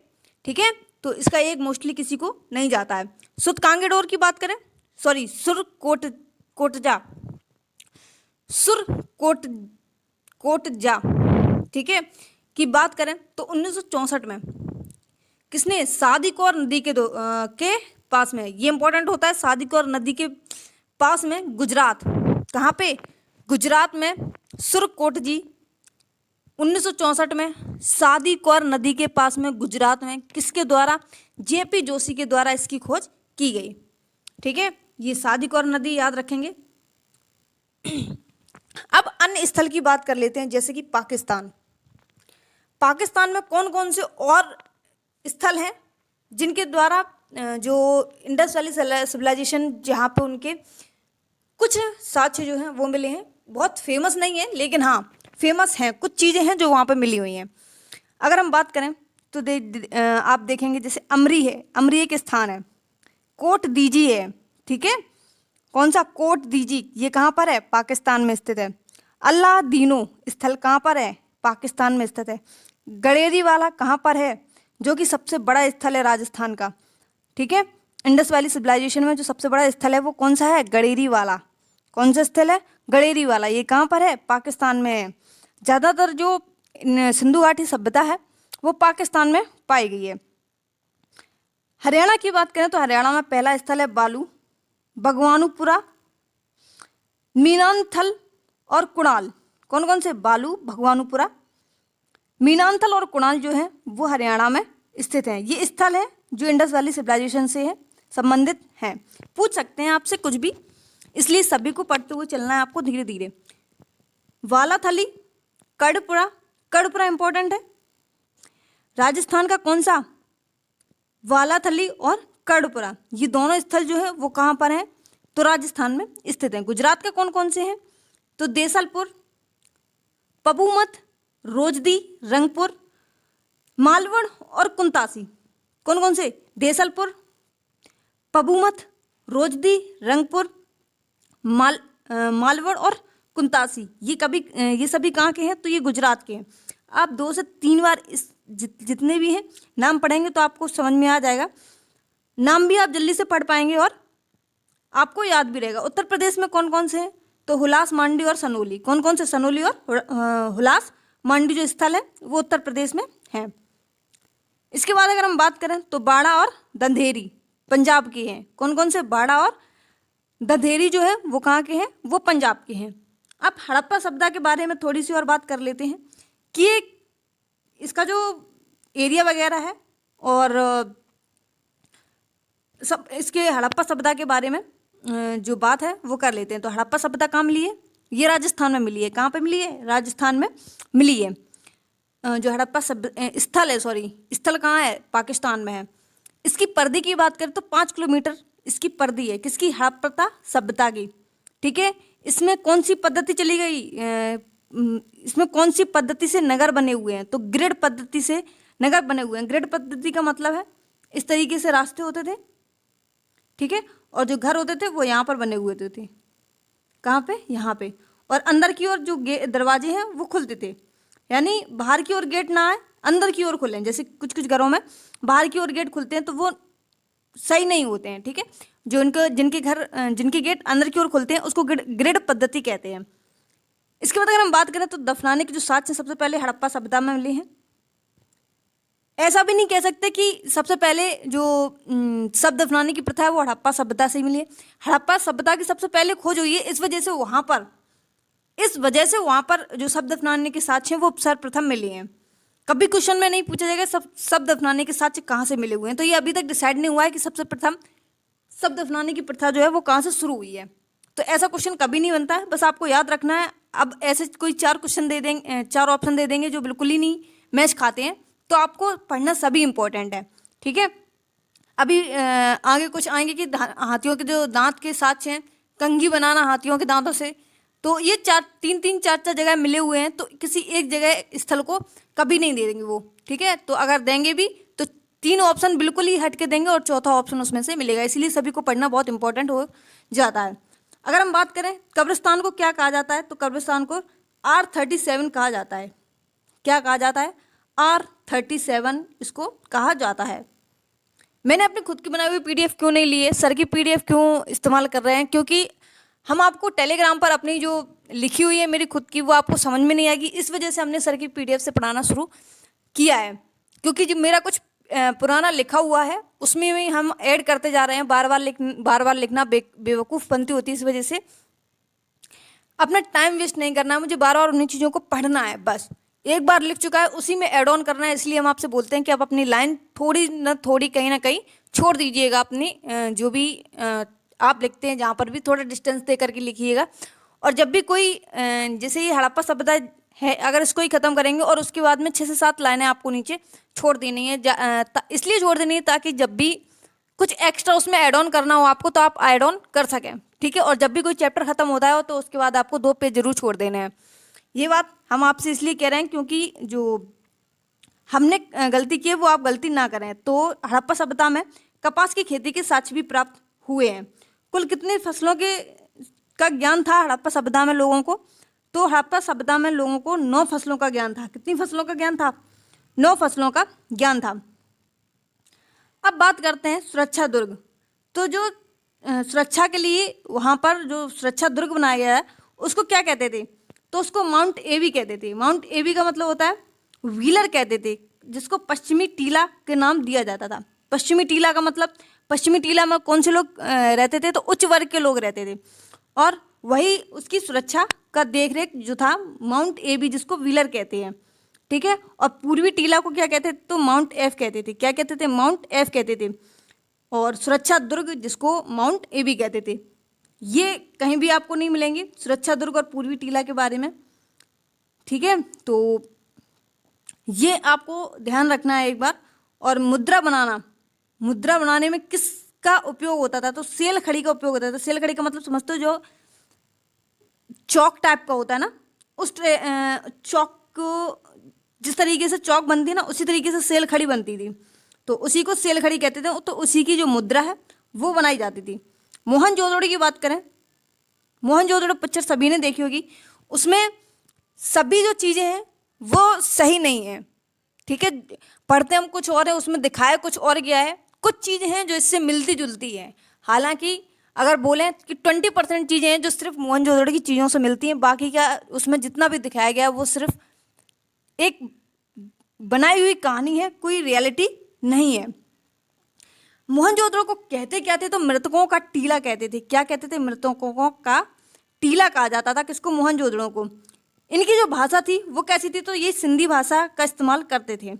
Speaker 1: ठीक है, तो इसका एक मोस्टली किसी को नहीं जाता है। सुरकांगेडोर की बात करें, सॉरी सुरकोटजा, सुरकोटजा, ठीक है, की बात करें तो 1964 में किसने? सादीकौर नदी के पास में, ये इंपॉर्टेंट होता है, सादीकौर नदी के पास में गुजरात, कहाँ पे? गुजरात में सुरकोटजी 1964 में सादीकौर नदी के पास में गुजरात में किसके द्वारा? जेपी जोशी के द्वारा इसकी खोज की गई। ठीक है, ये सादीकौर नदी याद रखेंगे। अब अन्य स्थल की बात कर लेते हैं, जैसे कि पाकिस्तान। पाकिस्तान में कौन कौन से और स्थल हैं जिनके द्वारा जो इंडस वैली सिविलाइजेशन, जहाँ पे उनके कुछ साक्ष्य जो हैं वो मिले हैं। बहुत फेमस नहीं है लेकिन हाँ फेमस हैं, कुछ चीज़ें हैं जो वहाँ पे मिली हुई हैं। अगर हम बात करें तो आप देखेंगे जैसे अमरी है, अमरी एक स्थान है। कोट दीजी है, ठीक है, कौन सा? कोट दीजी, ये कहाँ पर है? पाकिस्तान में स्थित है। अल्लाह दीनो स्थल कहाँ पर है? पाकिस्तान में स्थित है। गड़ेरी वाला कहाँ पर है? जो कि सबसे बड़ा स्थल है राजस्थान का। ठीक है, इंडस वैली सिविलाइजेशन में जो सबसे बड़ा स्थल है वो कौन सा है? गड़ेरी वाला। कौन सा स्थल है? गड़ेरी वाला। ये कहाँ पर है? पाकिस्तान में है। ज़्यादातर जो सिंधु घाटी सभ्यता है वो पाकिस्तान में पाई गई है। हरियाणा की बात करें तो हरियाणा में पहला स्थल है बालू, भगवानुपुरा, मीनांथल और कुणाल। कौन कौन से? बालू, भगवानुपुरा, मीनांथल और कुणाल जो है वो हरियाणा में स्थित हैं। ये स्थल है जो इंडस वैली सिविलाइजेशन से है संबंधित हैं। पूछ सकते हैं आपसे कुछ भी, इसलिए सभी को पढ़ते हुए चलना है आपको धीरे धीरे। वालाथली, कर्णपुरा, कर्णपुरा इंपॉर्टेंट है। राजस्थान का कौन सा? वालाथली और कर्णपुरा, ये दोनों स्थल जो है वो कहाँ पर हैं? तो राजस्थान में स्थित हैं। गुजरात के कौन कौन से हैं? तो देसलपुर, पबूमत, रोजदी, रंगपुर, मालवण और कुंतासी। कौन कौन से? देसलपुर, पबूमत, रोजदी, रंगपुर, मालवण और कुंतासी। ये सभी कहाँ के हैं? तो ये गुजरात के हैं। आप 2 से 3 बार इस जितने भी हैं नाम पढ़ेंगे तो आपको समझ में आ जाएगा। नाम भी आप जल्दी से पढ़ पाएंगे और आपको याद भी रहेगा। उत्तर प्रदेश में कौन कौन से हैं? तो हुलास, मांडी और सनोली। कौन कौन से? सनोली और हुलास, मांडी जो स्थल है वो उत्तर प्रदेश में है। इसके बाद अगर हम बात करें तो बाड़ा और दंधेरी पंजाब के हैं। कौन कौन से? बाड़ा और दंधेरी जो है वो कहाँ के हैं? वो पंजाब के हैं। अब हड़प्पा सभ्यता के बारे में थोड़ी सी और बात कर लेते हैं कि इसका जो एरिया वगैरह है और सब इसके हड़प्पा सभ्यता के बारे में जो बात है वो कर लेते हैं। तो हड़प्पा सभ्यता कहाँ मिली है? ये राजस्थान में मिली है। कहाँ पे मिली है? राजस्थान में मिली है। जो हड़प्पा स्थल है, सॉरी स्थल कहाँ है? पाकिस्तान में है। इसकी परिधि की बात करें तो 5 किलोमीटर इसकी परिधि है। किसकी? हड़प्पा सभ्यता की। ठीक है, इसमें कौन सी पद्धति चली गई? इसमें कौन सी पद्धति से नगर बने हुए हैं? तो ग्रिड पद्धति से नगर बने हुए हैं। ग्रिड पद्धति का मतलब है इस तरीके से रास्ते होते थे, ठीक है। और जो घर होते थे वो यहाँ पर बने हुए होते थे, कहाँ पे, यहाँ पे। और अंदर की ओर जो दरवाजे हैं वो खुलते थे, यानी बाहर की ओर गेट ना आए, अंदर की ओर खुले। जैसे कुछ कुछ घरों में बाहर की ओर गेट खुलते हैं तो वो सही नहीं होते हैं, ठीक है। जो इनको जिनके गेट अंदर की ओर खुलते हैं उसको ग्रिड पद्धति कहते हैं। इसके बाद अगर हम बात करें तो दफनाने के जो साक्ष्य सबसे पहले हड़प्पा सभ्यता में मिले हैं। ऐसा भी नहीं कह सकते कि सबसे पहले जो शव दफनाने की प्रथा है वो हड़प्पा सभ्यता से मिली है। हड़प्पा सभ्यता की सबसे पहले खोज हुई है, इस वजह से वहाँ पर जो शव दफनाने के साक्ष्य हैं वो सर्वप्रथम मिले हैं। कभी क्वेश्चन में नहीं पूछा जाएगा शव दफनाने के साक्ष्य कहाँ से मिले हुए हैं, तो ये अभी तक डिसाइड नहीं हुआ है कि सबसे प्रथम शव दफनाने की प्रथा जो है वो कहाँ से शुरू हुई है। तो ऐसा क्वेश्चन कभी नहीं बनता है, बस आपको याद रखना है। अब ऐसे कोई 4 क्वेश्चन दे देंगे, 4 ऑप्शन दे देंगे जो बिल्कुल ही नहीं मैच खाते हैं, तो आपको पढ़ना सभी इंपॉर्टेंट है, ठीक है। अभी आगे कुछ आएंगे कि हाथियों के जो दांत के साक्ष्य हैं, कंघी बनाना हाथियों के दांतों से, तो ये 4 जगह मिले हुए हैं, तो किसी एक जगह स्थल को कभी नहीं दे देंगे वो, ठीक है। तो अगर देंगे भी तो 3 ऑप्शन बिल्कुल ही हट के देंगे और चौथा ऑप्शन उसमें से मिलेगा, इसलिए सभी को पढ़ना बहुत इंपॉर्टेंट हो जाता है। अगर हम बात करें कब्रिस्तान को क्या कहा जाता है, तो कब्रिस्तान को R37 कहा जाता है। क्या कहा जाता है? R37 इसको कहा जाता है। मैंने अपनी खुद की बनाई हुई PDF क्यों नहीं ली है, सर की PDF क्यों इस्तेमाल कर रहे हैं, क्योंकि हम आपको टेलीग्राम पर अपनी जो लिखी हुई है मेरी खुद की वो आपको समझ में नहीं आएगी, इस वजह से हमने सर की PDF से पढ़ाना शुरू किया है। क्योंकि जो मेरा कुछ पुराना लिखा हुआ है उसमें भी हम ऐड करते जा रहे हैं, बार बार लिखना बेवकूफ़ बनती होती है, इस वजह से अपना टाइम वेस्ट नहीं करना है, मुझे बार बार उन्हीं चीज़ों को पढ़ना है। बस एक बार लिख चुका है उसी में ऐड ऑन करना है, इसलिए हम आपसे बोलते हैं कि आप अपनी लाइन थोड़ी ना थोड़ी कहीं ना कहीं छोड़ दीजिएगा, अपनी जो भी आप लिखते हैं जहाँ पर भी थोड़ा डिस्टेंस दे करके लिखिएगा। और जब भी कोई जैसे ये हड़प्पा सभ्यता है, अगर इसको ही ख़त्म करेंगे और उसके बाद में 6 से 7 लाइनें आपको नीचे छोड़ देनी है, इसलिए छोड़ देनी है ताकि जब भी कुछ एक्स्ट्रा उसमें ऐड ऑन करना हो आपको तो आप ऐड ऑन कर सकें, ठीक है। और जब भी कोई चैप्टर खत्म होता है तो उसके बाद आपको 2 पेज जरूर छोड़ देने हैं। ये बात हम आपसे इसलिए कह रहे हैं क्योंकि जो हमने गलती की है वो आप गलती ना करें। तो हड़प्पा सभ्यता में कपास की खेती के साक्ष्य भी प्राप्त हुए हैं। कुल कितनी फसलों का ज्ञान था हड़प्पा सभ्यता में लोगों को? तो हड़प्पा सभ्यता में लोगों को 9 फसलों का ज्ञान था। कितनी फसलों का ज्ञान था? 9 फसलों का ज्ञान था। अब बात करते हैं सुरक्षा दुर्ग। तो जो सुरक्षा के लिए वहाँ पर जो सुरक्षा दुर्ग बनाया गया है उसको क्या कहते थे? तो उसको माउंट एबी कहते थे। माउंट एबी का मतलब होता है व्हीलर कहते थे, जिसको पश्चिमी टीला के नाम दिया जाता था। पश्चिमी टीला का मतलब, पश्चिमी टीला में कौन से लोग रहते थे? तो उच्च वर्ग के लोग रहते थे, और वही उसकी सुरक्षा का देखरेख जो था माउंट एबी, जिसको व्हीलर कहते हैं, ठीक है। और पूर्वी टीला को क्या कहते थे? तो माउंट एफ कहते थे। क्या कहते थे? माउंट एफ कहते थे। और सुरक्षा दुर्ग जिसको माउंट एबी कहते थे। ये कहीं भी आपको नहीं मिलेंगी सुरक्षा दुर्ग और पूर्वी टीला के बारे में, ठीक है। तो ये आपको ध्यान रखना है एक बार। और मुद्रा बनाने में किसका उपयोग होता था? तो सेल खड़ी का उपयोग होता था। सेल खड़ी का मतलब समझते हो, जो चौक टाइप का होता है ना, उस चौक को जिस तरीके से चौक बनती है ना उसी तरीके से सेल खड़ी बनती थी, तो उसी को सेल खड़ी कहते थे। तो उसी की जो मुद्रा है वो बनाई जाती थी। मोहनजोदड़ो की बात करें, मोहनजोदड़ो पिक्चर सभी ने देखी होगी, उसमें सभी जो चीज़ें हैं वो सही नहीं है, ठीक है। पढ़ते हम कुछ और है, उसमें दिखाया कुछ और गया है। कुछ चीज़ें हैं जो इससे मिलती जुलती हैं, हालांकि अगर बोलें कि 20% चीज़ें हैं जो सिर्फ मोहनजोदड़ो की चीज़ों से मिलती हैं, बाकी का उसमें जितना भी दिखाया गया वो सिर्फ एक बनाई हुई कहानी है, कोई रियलिटी नहीं है। मोहनजोदड़ो को कहते क्या थे? तो मृतकों का टीला कहते थे। क्या कहते थे? मृतकों का टीला कहा जाता था किसको? मोहनजोदड़ो को। इनकी जो भाषा थी वो कैसी थी? तो ये सिंधी भाषा का इस्तेमाल करते थे।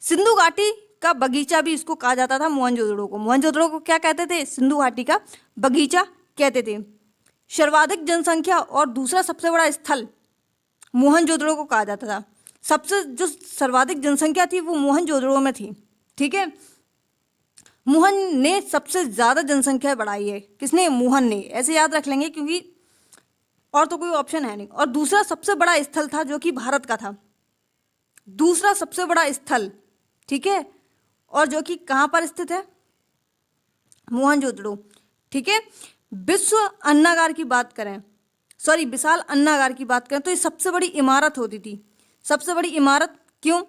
Speaker 1: सिंधु घाटी का बगीचा भी इसको कहा जाता था मोहनजोदड़ो को। मोहनजोदड़ो को क्या कहते थे? सिंधु घाटी का बगीचा कहते थे। सर्वाधिक जनसंख्या और दूसरा सबसे बड़ा स्थल मोहनजोदड़ो को कहा जाता था। सबसे जो सर्वाधिक जनसंख्या थी वो मोहनजोदड़ो में थी, ठीक है। मोहन ने सबसे ज़्यादा जनसंख्या बढ़ाई है। किसने? मोहन ने। ऐसे याद रख लेंगे क्योंकि और तो कोई ऑप्शन है नहीं। और दूसरा सबसे बड़ा स्थल था जो कि भारत का था, दूसरा सबसे बड़ा स्थल, ठीक है। और जो कि कहाँ पर स्थित है? मोहनजोदड़ो, ठीक है। विश्व अन्नागार की बात करें, सॉरी विशाल अन्नागार की बात करें तो ये सबसे बड़ी इमारत होती थी। सबसे बड़ी इमारत क्यों?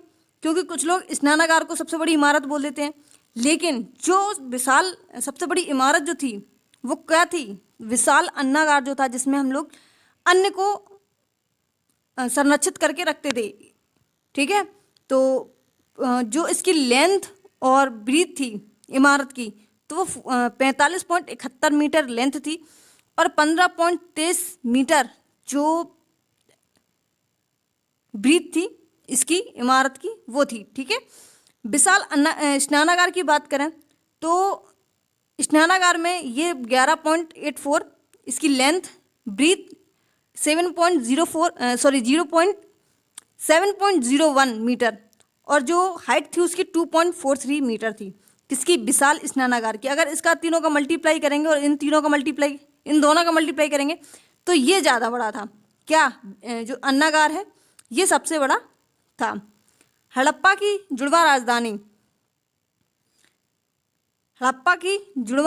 Speaker 1: क्योंकि कुछ लोग स्नानागार को सबसे बड़ी इमारत बोल देते हैं, लेकिन जो विशाल सबसे बड़ी इमारत जो थी वो क्या थी? विशाल अन्नागार जो था, जिसमें हम लोग अन्न को संरक्षित करके रखते थे, ठीक है। तो जो इसकी लेंथ और ब्रीथ थी इमारत की, तो वो 45.71 मीटर लेंथ थी और 15.23 मीटर जो ब्रीथ थी इसकी इमारत की वो थी, ठीक है। विशाल स्नानागार की बात करें तो स्नानागार में ये 11.84 इसकी लेंथ, ब्रीथ 7.01 मीटर और जो हाइट थी उसकी 2.43 मीटर थी। किसकी? विशाल स्नानागार की। अगर इसका तीनों का मल्टीप्लाई करेंगे और इन दोनों का मल्टीप्लाई करेंगे तो ये ज़्यादा बड़ा था। क्या? जो अन्नागार है ये सबसे बड़ा था। हड़प्पा की जुड़वा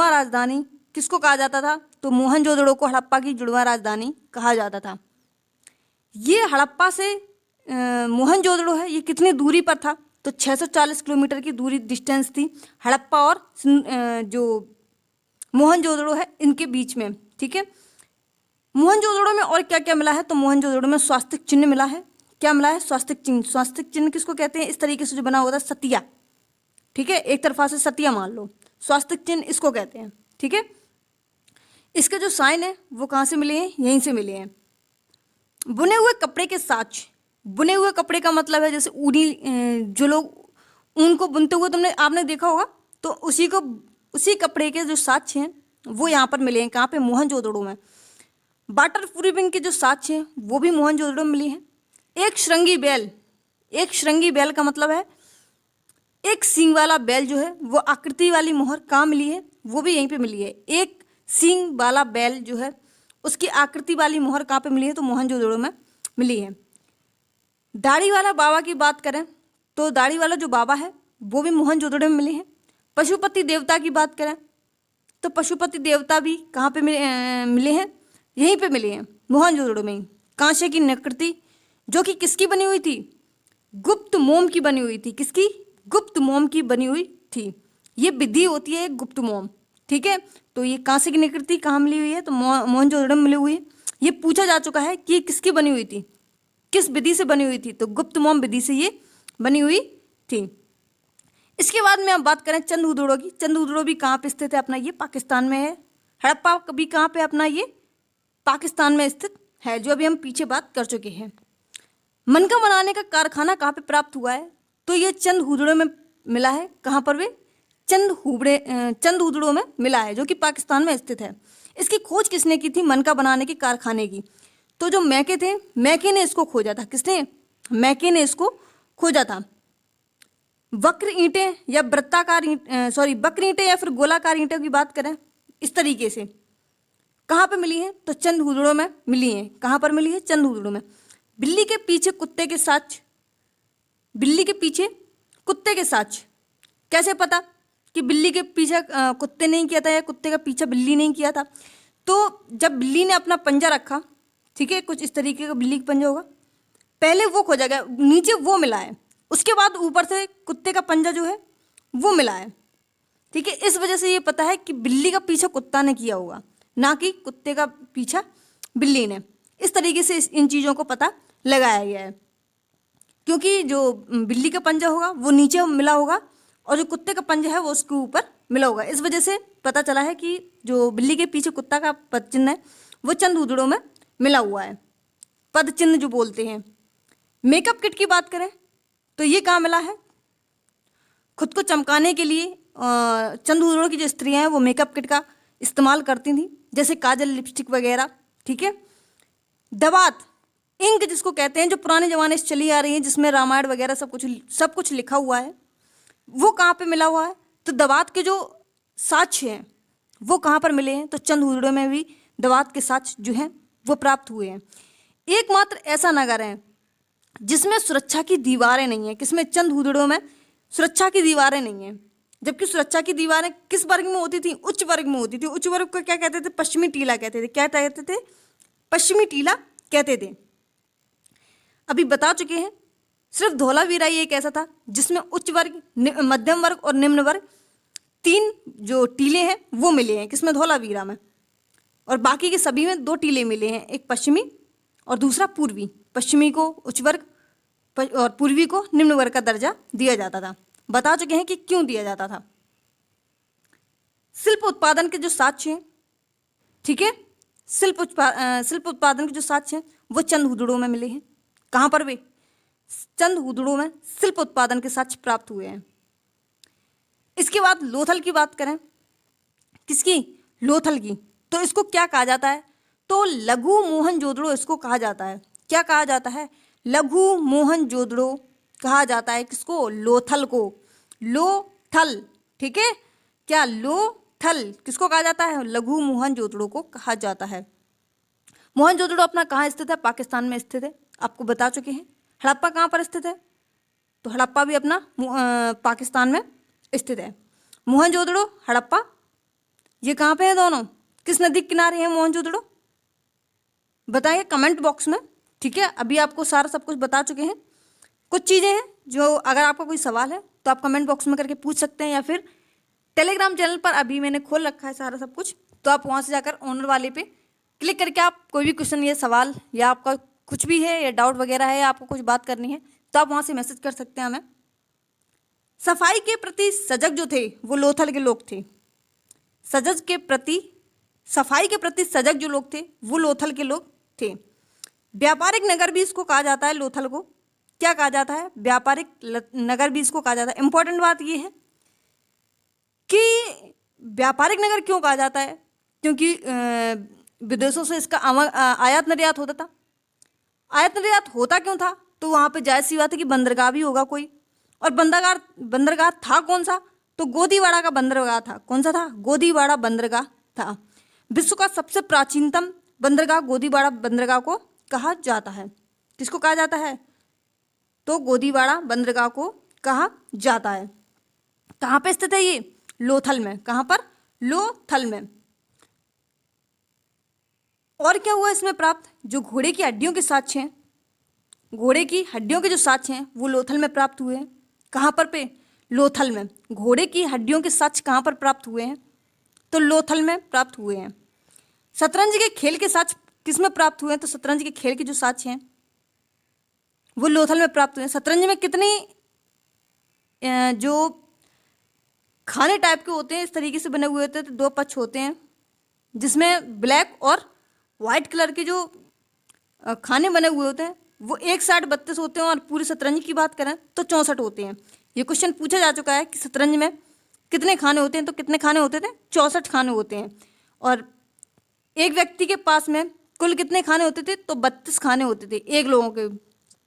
Speaker 1: राजधानी किसको कहा जाता था? तो मोहनजोदड़ो को हड़प्पा की जुड़वा राजधानी कहा जाता था। ये हड़प्पा से मोहनजोदड़ो है, ये कितनी दूरी पर था? तो 640 किलोमीटर की दूरी डिस्टेंस थी हड़प्पा और जो मोहनजोदड़ो है इनके बीच में, ठीक है। मोहनजोदड़ो में और क्या क्या मिला है? तो मोहनजोदड़ो में स्वास्तिक चिन्ह मिला है। क्या मिला है? स्वास्तिक चिन्ह। स्वास्तिक चिन्ह किसको कहते हैं? इस तरीके से जो बना होता है सतिया, ठीक है, एक तरफा से सतिया मान लो, स्वास्तिक चिन्ह इसको कहते हैं, ठीक है। इसके जो साइन है वो कहाँ से मिले हैं? यहीं से मिले हैं। बुने हुए कपड़े के साच। बुने हुए कपड़े का मतलब है जैसे ऊनी, जो लोग ऊन को बुनते हुए आपने देखा होगा, तो उसी कपड़े के जो साक्ष्य हैं वो यहाँ पर मिले हैं। कहाँ पे? मोहनजोदड़ो में। वाटर प्रूफिंग के जो साक्ष्य हैं वो भी मोहनजोदड़ो में मिली हैं। एक श्रृंगी बैल का मतलब है एक सींग वाला बैल जो है वो आकृति वाली मोहर कहाँ मिली है? वो भी यहीं पे मिली है। एक सींग वाला बैल जो है उसकी आकृति वाली मोहर कहाँ पे मिली है? तो मोहनजोदड़ो में मिली है। दाढ़ी वाला बाबा की बात करें तो दाढ़ी वाला जो बाबा है वो भी मोहनजोदड़ो में मिले हैं। पशुपति देवता की बात करें तो पशुपति देवता भी कहाँ पे मिले हैं? यहीं पे मिले हैं, मोहनजोदड़ो में ही। कांसे की नकृति जो कि किसकी बनी हुई थी? गुप्त मोम की बनी हुई थी। किसकी? गुप्त मोम की बनी हुई थी। ये विधि होती है गुप्त मोम, ठीक है। तो ये कांसे की नकृति कहाँ मिली हुई है? तो मोहनजोदड़ो में मिली हुई है। ये पूछा जा चुका है कि ये किसकी बनी हुई थी, किस विधि से बनी हुई थी? तो गुप्त मोम विधि से ये बनी हुई थी। इसके बाद में हम बात करें चंद्रहुदड़ो की। चंद्रहुदड़ो भी कहाँ पे स्थित है अपना? ये पाकिस्तान में है। हड़प्पा भी कहाँ पे अपना? ये पाकिस्तान में स्थित है, जो अभी हम पीछे बात कर चुके हैं। मनका बनाने का कारखाना कहाँ पे प्राप्त हुआ है? तो ये चंद्रहुदड़ो में मिला है। कहाँ पर? वे चंद्रहुदड़ो में मिला है, जो कि पाकिस्तान में स्थित है। इसकी खोज किसने की थी मनका बनाने के कारखाने की? तो जो मैके थे, मैके ने इसको खोजा था। किसने? मैके ने इसको खोजा था। वक्र ईंटें या वक्र ईंटें या फिर गोलाकार ईंटों की बात करें इस तरीके से, कहाँ पे मिली है? तो चंद्रहुदड़ो में मिली है। कहाँ पर मिली है? चंद्रहुदड़ो में। बिल्ली के पीछे कुत्ते के साच। बिल्ली के पीछे कुत्ते के साच कैसे पता कि बिल्ली के पीछे कुत्ते नहीं किया था या कुत्ते का पीछा बिल्ली नहीं किया था? तो जब बिल्ली ने अपना पंजा रखा, ठीक है, कुछ इस तरीके का बिल्ली का पंजा होगा, पहले वो खोजा गया, नीचे वो मिला है, उसके बाद ऊपर से कुत्ते का पंजा जो है वो मिला है, ठीक है। इस वजह से ये पता है कि बिल्ली का पीछा कुत्ता ने किया होगा, ना कि कुत्ते का पीछा बिल्ली ने। इस तरीके से इन चीज़ों को पता लगाया गया है, क्योंकि जो बिल्ली का पंजा होगा वो नीचे मिला होगा और जो कुत्ते का पंजा है वो उसके ऊपर मिला होगा। इस वजह से पता चला है कि जो बिल्ली के पीछे कुत्ता का पद चिन्ह है वो चंद्रहुदड़ो में मिला हुआ है, पद चिन्ह जो बोलते हैं। मेकअप किट की बात करें तो ये कहाँ मिला है? खुद को चमकाने के लिए चंद्रहुदड़ो की जो स्त्रियाँ हैं वो मेकअप किट का इस्तेमाल करती थी, जैसे काजल, लिपस्टिक वगैरह, ठीक है। दवात, इंक जिसको कहते हैं, जो पुराने ज़माने से चली आ रही है, जिसमें रामायण वगैरह सब कुछ लिखा हुआ है, वो कहाँ पे मिला हुआ है? तो दवात के जो साक्ष्य हैं वो कहाँ पर मिले हैं? तो चंद्रहुदड़ो में भी दवात के साक्ष्य जो हैं वो प्राप्त हुए हैं। एकमात्र ऐसा नगर है जिसमें सुरक्षा की दीवारें नहीं है। किसमें? चंद्रहुदड़ो में सुरक्षा की दीवारें नहीं हैं, जबकि सुरक्षा की दीवारें किस वर्ग में होती थी? उच्च वर्ग में होती थी। उच्च वर्ग को क्या कहते थे? पश्चिमी टीला कहते थे। क्या कहते थे? पश्चिमी टीला कहते थे। अभी बता चुके हैं। सिर्फ धौलावीरा एक ऐसा था जिसमें उच्च वर्ग, मध्यम वर्ग और निम्न वर्ग 3 जो टीले हैं वो मिले हैं। किसमें? धौलावीरा में। और बाकी के सभी में 2 टीले मिले हैं, एक पश्चिमी और दूसरा पूर्वी। पश्चिमी को उच्च वर्ग और पूर्वी को निम्न वर्ग का दर्जा दिया जाता था। बता चुके हैं कि क्यों दिया जाता था। शिल्प उत्पादन के जो साक्ष्य हैं, ठीक है, शिल्प उत्पादन के जो साक्ष्य हैं वो चंद हुदड़ों में मिले हैं। कहाँ पर वे? चंद हुदड़ों में शिल्प उत्पादन के साक्ष्य प्राप्त हुए हैं। इसके बाद लोथल की बात करें, किसकी? लोथल की। तो इसको क्या कहा जाता है? तो लघु मोहनजोदड़ो इसको कहा जाता है। क्या कहा जाता है? लघु मोहनजोदड़ो कहा जाता है। किसको? लोथल को। लोथल, ठीक है, क्या? लोथल किसको कहा जाता है? लघु मोहनजोदड़ो को कहा जाता है। मोहनजोदड़ो अपना कहाँ स्थित है? पाकिस्तान में स्थित है, आपको बता चुके हैं। हड़प्पा कहाँ पर स्थित है? तो हड़प्पा भी अपना पाकिस्तान में स्थित है। मोहनजोदड़ो, हड़प्पा, ये कहाँ पे है दोनों? किस नदी के किनारे हैं मोहनजोदड़ो? बताइए कमेंट बॉक्स में, ठीक है। अभी आपको सारा सब कुछ बता चुके हैं। कुछ चीज़ें हैं जो अगर आपका कोई सवाल है तो आप कमेंट बॉक्स में करके पूछ सकते हैं, या फिर टेलीग्राम चैनल पर अभी मैंने खोल रखा है सारा सब कुछ, तो आप वहाँ से जाकर ऑनर वाले पे क्लिक करके आप कोई भी क्वेश्चन या सवाल या आपका कुछ भी है या डाउट वगैरह है या आपको कुछ बात करनी है तो आप वहाँ से मैसेज कर सकते हैं हमें। सफाई के प्रति सजग जो थे वो लोथल के लोग थे। सफाई के प्रति सजग जो लोग थे वो लोथल के लोग थे। व्यापारिक नगर भी इसको कहा जाता है। लोथल को क्या कहा जाता है? व्यापारिक नगर भी इसको कहा जाता है। इंपॉर्टेंट बात ये है कि व्यापारिक नगर क्यों कहा जाता है? क्योंकि विदेशों से इसका आयात निर्यात होता था। आयात निर्यात होता क्यों था? तो वहाँ पे जायज़ सी बात है कि बंदरगाह भी होगा कोई, और बंदरगाह था कौन सा? तो गोदीवाड़ा का बंदरगाह था। कौन सा था? गोदीवाड़ा बंदरगाह था। विश्व का सबसे प्राचीनतम बंदरगाह गोदीवाड़ा बंदरगाह को कहा जाता है। किसको कहा जाता है? तो गोदीवाड़ा बंदरगाह को कहा जाता है। कहाँ पे स्थित है ये? लोथल में। कहाँ पर? लोथल में। और क्या हुआ इसमें प्राप्त? जो घोड़े की हड्डियों के साक्ष्य हैं, घोड़े की हड्डियों के जो साक्ष्य हैं वो लोथल में प्राप्त हुए हैं। कहाँ पर पे? लोथल में। घोड़े की हड्डियों के साक्ष्य कहाँ पर प्राप्त हुए हैं? तो लोथल में प्राप्त हुए हैं। शतरंज के खेल के साक्ष्य किस में प्राप्त हुए हैं? तो शतरंज के खेल के जो साक्ष्य हैं वो लोथल में प्राप्त हुए हैं। शतरंज में कितनी जो खाने टाइप के होते हैं इस तरीके से बने हुए होते हैं, तो 2 पक्ष होते हैं जिसमें ब्लैक और वाइट कलर के जो खाने बने हुए होते हैं वो एक साइड 32 होते हैं, और पूरे शतरंज की बात करें तो 64 होते हैं। ये क्वेश्चन पूछा जा चुका है कि शतरंज में कितने खाने होते हैं, तो कितने खाने होते थे? 64 खाने होते हैं। और एक व्यक्ति के पास में कुल कितने खाने होते थे? तो 32 खाने होते थे एक लोगों के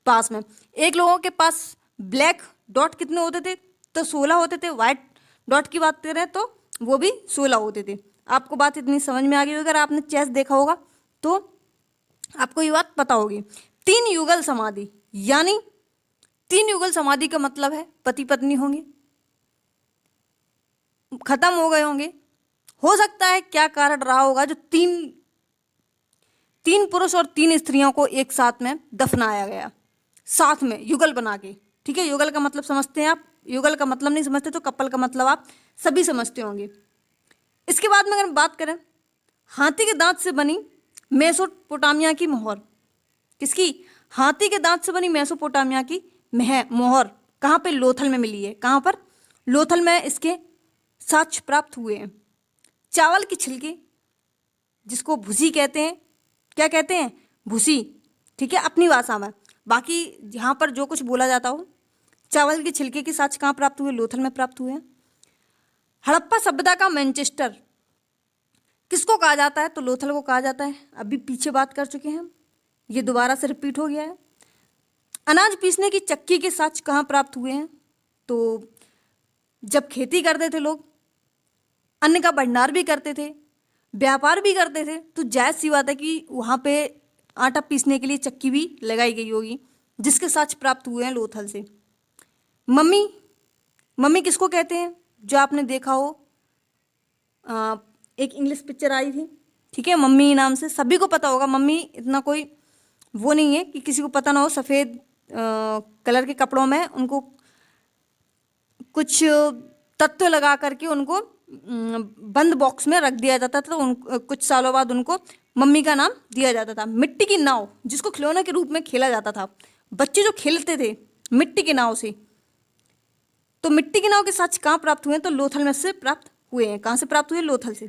Speaker 1: पास में। एक लोगों के पास ब्लैक डॉट कितने होते थे? तो 16 होते थे। वाइट डॉट की बात करें तो वो भी 16 होते थे। आपको बात इतनी समझ में आ गई होगी। अगर आपने चेस देखा होगा तो आपको ये बात पता होगी। 3 युगल समाधि, यानी 3 युगल समाधि का मतलब है पति पत्नी होंगे, खत्म हो गए होंगे। हो सकता है क्या कारण रहा होगा जो तीन पुरुष और 3 स्त्रियों को एक साथ में दफनाया गया, साथ में युगल बना के। ठीक है, युगल का मतलब समझते हैं आप? युगल का मतलब नहीं समझते तो कपल का मतलब आप सभी समझते होंगे। इसके बाद में अगर बात करें हाथी के दांत से बनी मेसोपोटामिया की मोहर, किसकी? हाथी के दांत से बनी मेसोपोटामिया की मोहर कहाँ पे? लोथल में मिली है। कहाँ पर? लोथल में इसके साक्ष्य प्राप्त हुए हैं। चावल की छिलके जिसको भूसी कहते हैं, क्या कहते हैं? भूसी, ठीक है, अपनी भाषा में। बाकी यहाँ पर जो कुछ बोला जाता हो, चावल के छिलके के साक्ष्य कहाँ प्राप्त हुए? लोथल में प्राप्त हुए हैं। हड़प्पा सभ्यता का मैनचेस्टर किसको कहा जाता है? तो लोथल को कहा जाता है। अभी पीछे बात कर चुके हैं हम, ये दोबारा से रिपीट हो गया है। अनाज पीसने की चक्की के साक्ष्य कहाँ प्राप्त हुए हैं? तो जब खेती करते थे लोग, अन्न का भंडार भी करते थे, व्यापार भी करते थे, तो जायज़ सी बात है कि वहाँ पे आटा पीसने के लिए चक्की भी लगाई गई होगी, जिसके साक्ष्य प्राप्त हुए हैं लोथल से। मम्मी किसको कहते हैं? जो आपने देखा हो, एक इंग्लिश पिक्चर आई थी, ठीक है, मम्मी नाम से, सभी को पता होगा। मम्मी इतना कोई वो नहीं है कि किसी को पता ना हो। सफ़ेद कलर के कपड़ों में उनको कुछ तत्व लगा करके उनको बंद बॉक्स में रख दिया जाता था। तो उन कुछ सालों बाद उनको मम्मी का नाम दिया जाता था। मिट्टी की नाव, जिसको खिलौने के रूप में खेला जाता था, बच्चे जो खेलते थे मिट्टी की नाव से, तो मिट्टी की नाव के साक्ष्य कहाँ प्राप्त हुए हैं? तो लोथल में से प्राप्त हुए हैं। कहाँ से प्राप्त हुए? लोथल से।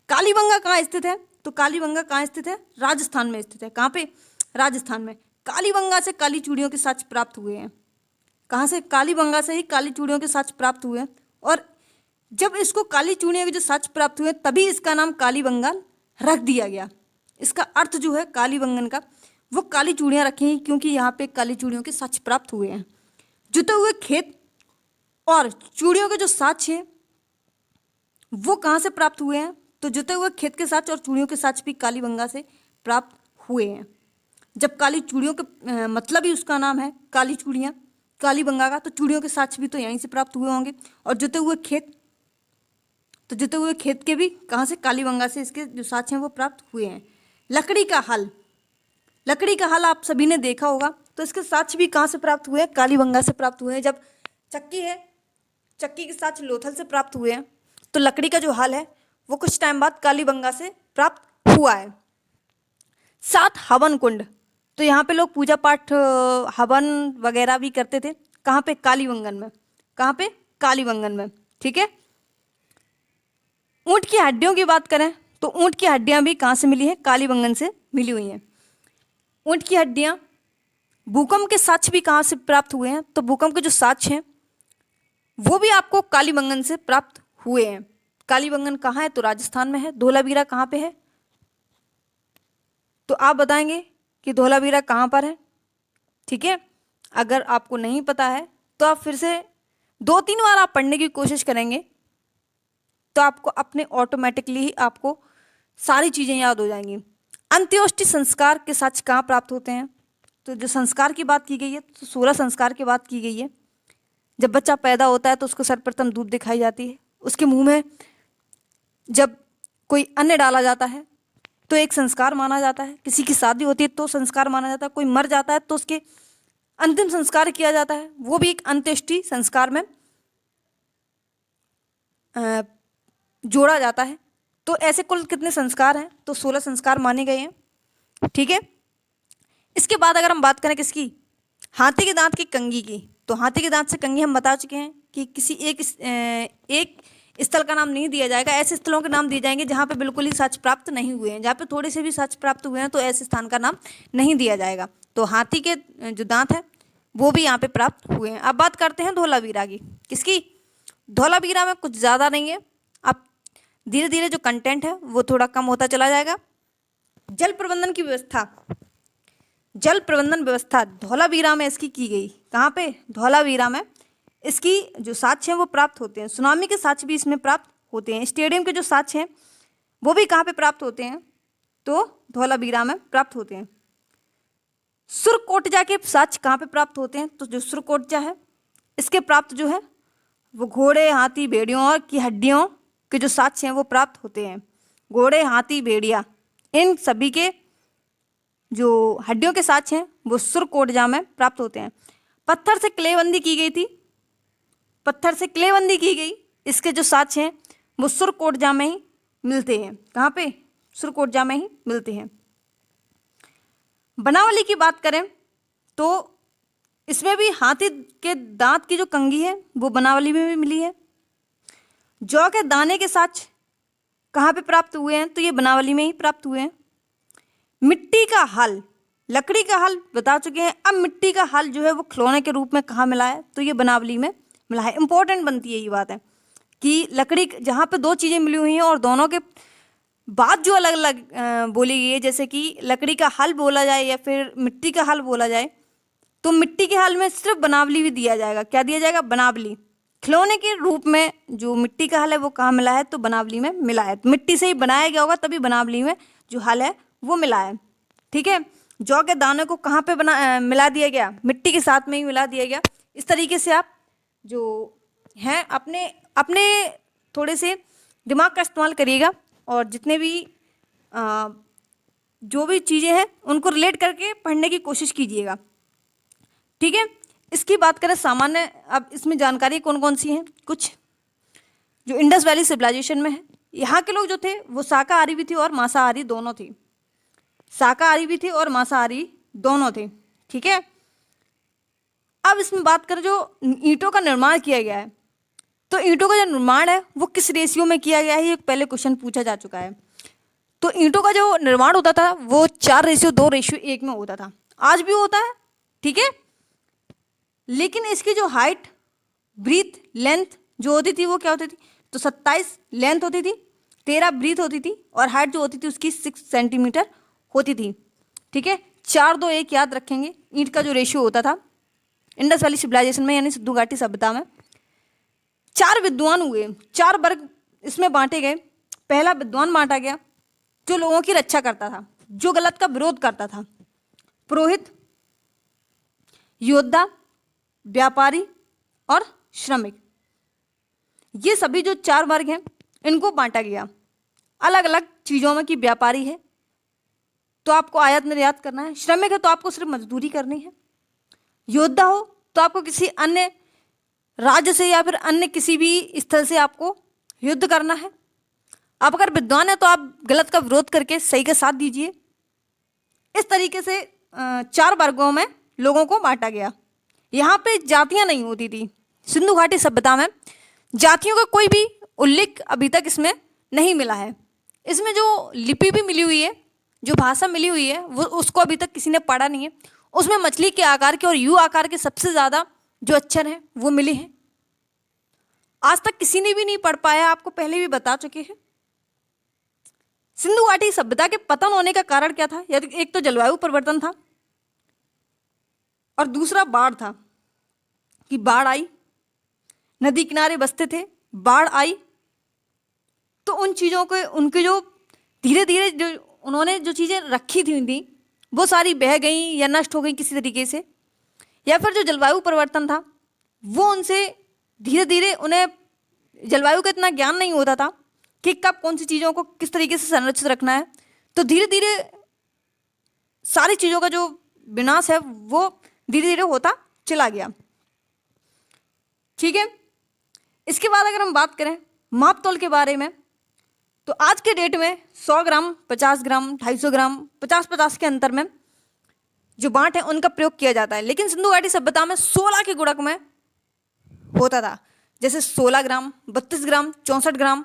Speaker 1: कालीबंगा कहाँ स्थित है? तो कालीबंगा कहाँ स्थित है? राजस्थान में स्थित है। कहाँ पे? राजस्थान में। कालीबंगा से काली चूड़ियों के साक्ष्य प्राप्त हुए हैं। कहाँ से? कालीबंगा से ही काली चूड़ियों के साक्ष्य प्राप्त हुए हैं। और जब इसको काली चूड़ियों के जो साक्ष्य प्राप्त हुए तभी इसका नाम कालीबंगा रख दिया गया। इसका अर्थ जो है कालीबंगन का, वो काली चूड़ियाँ रखी हैं क्योंकि यहाँ पे काली चूड़ियों के साक्ष्य प्राप्त हुए हैं। जुते हुए खेत और चूड़ियों के जो साक्ष्य हैं वो कहाँ से प्राप्त हुए हैं? तो जुते हुए खेत के साक्ष्य और चूड़ियों के साक्ष्य भी कालीबंगा से प्राप्त हुए हैं। जब काली चूड़ियों के मतलब ही उसका नाम है काली चूड़ियाँ, कालीबंगा का, तो चूड़ियों के साक्ष्य भी तो यहीं से प्राप्त हुए होंगे। और जुते हुए खेत, तो जुते हुए खेत के भी कहाँ से? कालीबंगा से इसके जो साक्ष्य हैं वो प्राप्त हुए हैं। लकड़ी का हल, लकड़ी का हल आप सभी ने देखा होगा, तो इसके साक्ष्य भी कहाँ से प्राप्त हुए हैं? कालीबंगा से प्राप्त हुए हैं। जब चक्की है, चक्की के साक्ष्य लोथल से प्राप्त हुए हैं, तो लकड़ी का जो हल है वो कुछ टाइम बाद कालीबंगा से प्राप्त हुआ है। 7 हवन कुंड, तो यहाँ पे लोग पूजा पाठ हवन वगैरह भी करते थे। कहाँ पे? कालीबंगन में। कहाँ पे? कालीबंगन में, ठीक है। ऊँट की हड्डियों की बात करें तो ऊँट की हड्डियाँ भी कहाँ से मिली हैं? कालीबंगन से मिली हुई हैं। ऊँट की हड्डियाँ। भूकंप के साक्ष्य भी कहाँ से प्राप्त हुए हैं? तो भूकंप के जो साक्ष्य हैं वो भी आपको कालीबंगन से प्राप्त हुए हैं। कालीबंगन कहाँ है? तो राजस्थान में है। धोलावीरा कहाँ पे है? तो आप बताएंगे कि धोलावीरा कहाँ पर है, ठीक है। अगर आपको नहीं पता है तो आप फिर से 2-3 बार आप पढ़ने की कोशिश करेंगे तो आपको अपने ऑटोमेटिकली ही आपको सारी चीज़ें याद हो जाएंगी। अंत्योष्टि संस्कार के साक्ष्य कहाँ प्राप्त होते हैं? तो जो संस्कार की बात की गई है तो 16 संस्कार की बात की गई है। जब बच्चा पैदा होता है तो उसको सर्वप्रथम दूध दिखाई जाती है, उसके मुंह में जब कोई अन्न डाला जाता है तो एक संस्कार माना जाता है। किसी की शादी होती है तो संस्कार माना जाता है। कोई मर जाता है तो उसके अंतिम संस्कार किया जाता है, वो भी एक अंत्येष्टि संस्कार में जोड़ा जाता है। तो ऐसे कुल कितने संस्कार हैं? तो 16 संस्कार माने गए हैं, ठीक है। इसके बाद अगर हम बात करें किसकी? हाथी के दांत की कंघी की, तो हाथी के दांत से कंघी हम बता चुके हैं कि किसी एक स्थल का नाम नहीं दिया जाएगा। ऐसे स्थलों के नाम दिए जाएंगे जहाँ पे बिल्कुल ही साक्ष्य प्राप्त नहीं हुए हैं। जहाँ पे थोड़े से भी साक्ष्य प्राप्त हुए हैं तो ऐसे स्थान का नाम नहीं दिया जाएगा। तो हाथी के जो दांत है वो भी यहाँ पे प्राप्त हुए हैं। अब बात करते हैं धोलावीरा की। किसकी? धोलावीरा में कुछ ज़्यादा नहीं है, अब धीरे धीरे जो कंटेंट है वो थोड़ा कम होता चला जाएगा। जल प्रबंधन की व्यवस्था, जल प्रबंधन व्यवस्था धौलावीरा में इसकी की गई। कहाँ पे? धौलावीरा में इसकी जो साक्ष्य हैं वो प्राप्त होते हैं। सुनामी के साक्ष्य भी इसमें प्राप्त होते हैं। स्टेडियम के जो साक्ष्य हैं वो भी कहाँ पे प्राप्त होते हैं? तो धौलावीरा में प्राप्त होते हैं। सुरकोटजा के साक्ष्य कहाँ पे प्राप्त होते हैं? तो जो सुरकोटजा है इसके प्राप्त जो है वो घोड़े, हाथी, भेड़ियों और की हड्डियों के जो साक्ष्य हैं वो प्राप्त होते हैं। घोड़े, हाथी, भेड़िया, इन सभी के जो हड्डियों के साक्ष्य हैं वो सुरकोटजा में प्राप्त होते हैं। पत्थर से किलेबंदी की गई थी, पत्थर से किलेबंदी की गई, इसके जो साक्ष्य हैं वो सुरकोटजा में ही मिलते हैं। कहाँ पे? सुरकोटजा में ही मिलते हैं। बनावली की बात करें तो इसमें भी हाथी के दांत की जो कंघी है वो बनावली में भी मिली है। जौ के दाने के साक्ष्य कहाँ पे प्राप्त हुए हैं? तो ये बनावली में ही प्राप्त हुए हैं। मिट्टी का हल, लकड़ी का हल बता चुके हैं। अब मिट्टी का हल जो है वो खिलौने के रूप में कहाँ मिला है? तो ये बनावली में मिला है। इंपॉर्टेंट बनती है ये बात है कि लकड़ी जहाँ पे दो चीज़ें मिली हुई हैं और दोनों के बात जो अलग अलग बोली गई है, जैसे कि लकड़ी का हल बोला जाए या फिर मिट्टी का हल बोला जाए, तो मिट्टी के हल में सिर्फ बनावली भी दिया जाएगा। क्या दिया जाएगा? बनावली। खिलौने के रूप में जो मिट्टी का हल है वो कहाँ मिला है? तो बनावली में मिला है। तो मिट्टी से ही बनाया गया होगा तभी बनावली में जो हल है वो मिला है, ठीक है। जौ के दाने को कहाँ पे मिला दिया गया? मिट्टी के साथ में ही मिला दिया गया। इस तरीके से आप जो हैं अपने अपने थोड़े से दिमाग का इस्तेमाल करिएगा और जितने भी जो भी चीज़ें हैं उनको रिलेट करके पढ़ने की कोशिश कीजिएगा, ठीक है। इसकी बात करें सामान्य, अब इसमें जानकारी कौन कौन सी हैं, कुछ जो इंडस वैली सिविलाइजेशन में है, यहाँ के लोग जो थे वो शाकाहारी भी थे और मांसाहारी दोनों थे, शाकाहारी भी थे और मांसाहारी दोनों थे, ठीक है। अब इसमें बात करें जो ईंटों का निर्माण किया गया है, तो ईंटों का जो निर्माण है वो किस रेशियो में किया गया है, ये पहले क्वेश्चन पूछा जा चुका है। तो ईंटों का जो निर्माण होता था वो 4:2:1 में होता था, आज भी होता है, ठीक है। लेकिन इसकी जो हाइट, ब्रीथ, लेंथ जो होती थी वो क्या होती थी, तो 27 लेंथ होती थी, 13 ब्रीथ होती थी और हाइट जो होती थी उसकी 6 सेंटीमीटर होती थी, ठीक है। 4:2:1 याद रखेंगे ईंट का जो रेशियो होता था इंडस वैली सिविलाइजेशन में, यानी सिंधु घाटी सभ्यता में। 4 विद्वान हुए, 4 वर्ग इसमें बांटे गए। पहला विद्वान बांटा गया जो लोगों की रक्षा करता था, जो गलत का विरोध करता था, पुरोहित, योद्धा, व्यापारी और श्रमिक। ये सभी जो 4 वर्ग हैं इनको बांटा गया अलग अलग चीज़ों में, कि व्यापारी है तो आपको आयात निर्यात करना है, श्रमिक है तो आपको सिर्फ मजदूरी करनी है, योद्धा हो तो आपको किसी अन्य राज्य से या फिर अन्य किसी भी स्थल से आपको युद्ध करना है। आप अगर विद्वान है तो आप गलत का विरोध करके सही का साथ दीजिए। इस तरीके से 4 वर्गों में लोगों को बांटा गया। यहाँ पे जातियाँ नहीं होती थी, सिंधु घाटी सभ्यता में जातियों का कोई भी उल्लेख अभी तक इसमें नहीं मिला है। इसमें जो लिपि भी मिली हुई है, जो भाषा मिली हुई है, वो उसको अभी तक किसी ने पढ़ा नहीं है। उसमें मछली के आकार के और यू आकार के सबसे ज़्यादा जो अक्षर हैं वो मिले हैं। आज तक किसी ने भी नहीं पढ़ पाया, आपको पहले भी बता चुके हैं। सिंधु घाटी सभ्यता के पतन होने का कारण क्या था, एक तो जलवायु परिवर्तन था और दूसरा बाढ़ था, कि बाढ़ आई, नदी किनारे बसते थे, बाढ़ आई तो उन चीज़ों को, उनके जो धीरे धीरे जो उन्होंने जो चीज़ें रखी थी वो सारी बह गई या नष्ट हो गई किसी तरीके से, या फिर जो जलवायु परिवर्तन था वो उनसे धीरे धीरे, उन्हें जलवायु का इतना ज्ञान नहीं होता था कि कब कौन सी चीज़ों को किस तरीके से संरक्षित रखना है, तो धीरे धीरे सारी चीज़ों का जो विनाश है वो धीरे धीरे होता चला गया, ठीक है। इसके बाद अगर हम बात करें माप तौल के बारे में, तो आज के डेट में 100 ग्राम, 50 ग्राम, 250 ग्राम, 50-50 के अंतर में जो बांट है उनका प्रयोग किया जाता है। लेकिन सिंधु घाटी सभ्यता में 16 के गुणक में होता था, जैसे 16 ग्राम, 32 ग्राम, 64 ग्राम,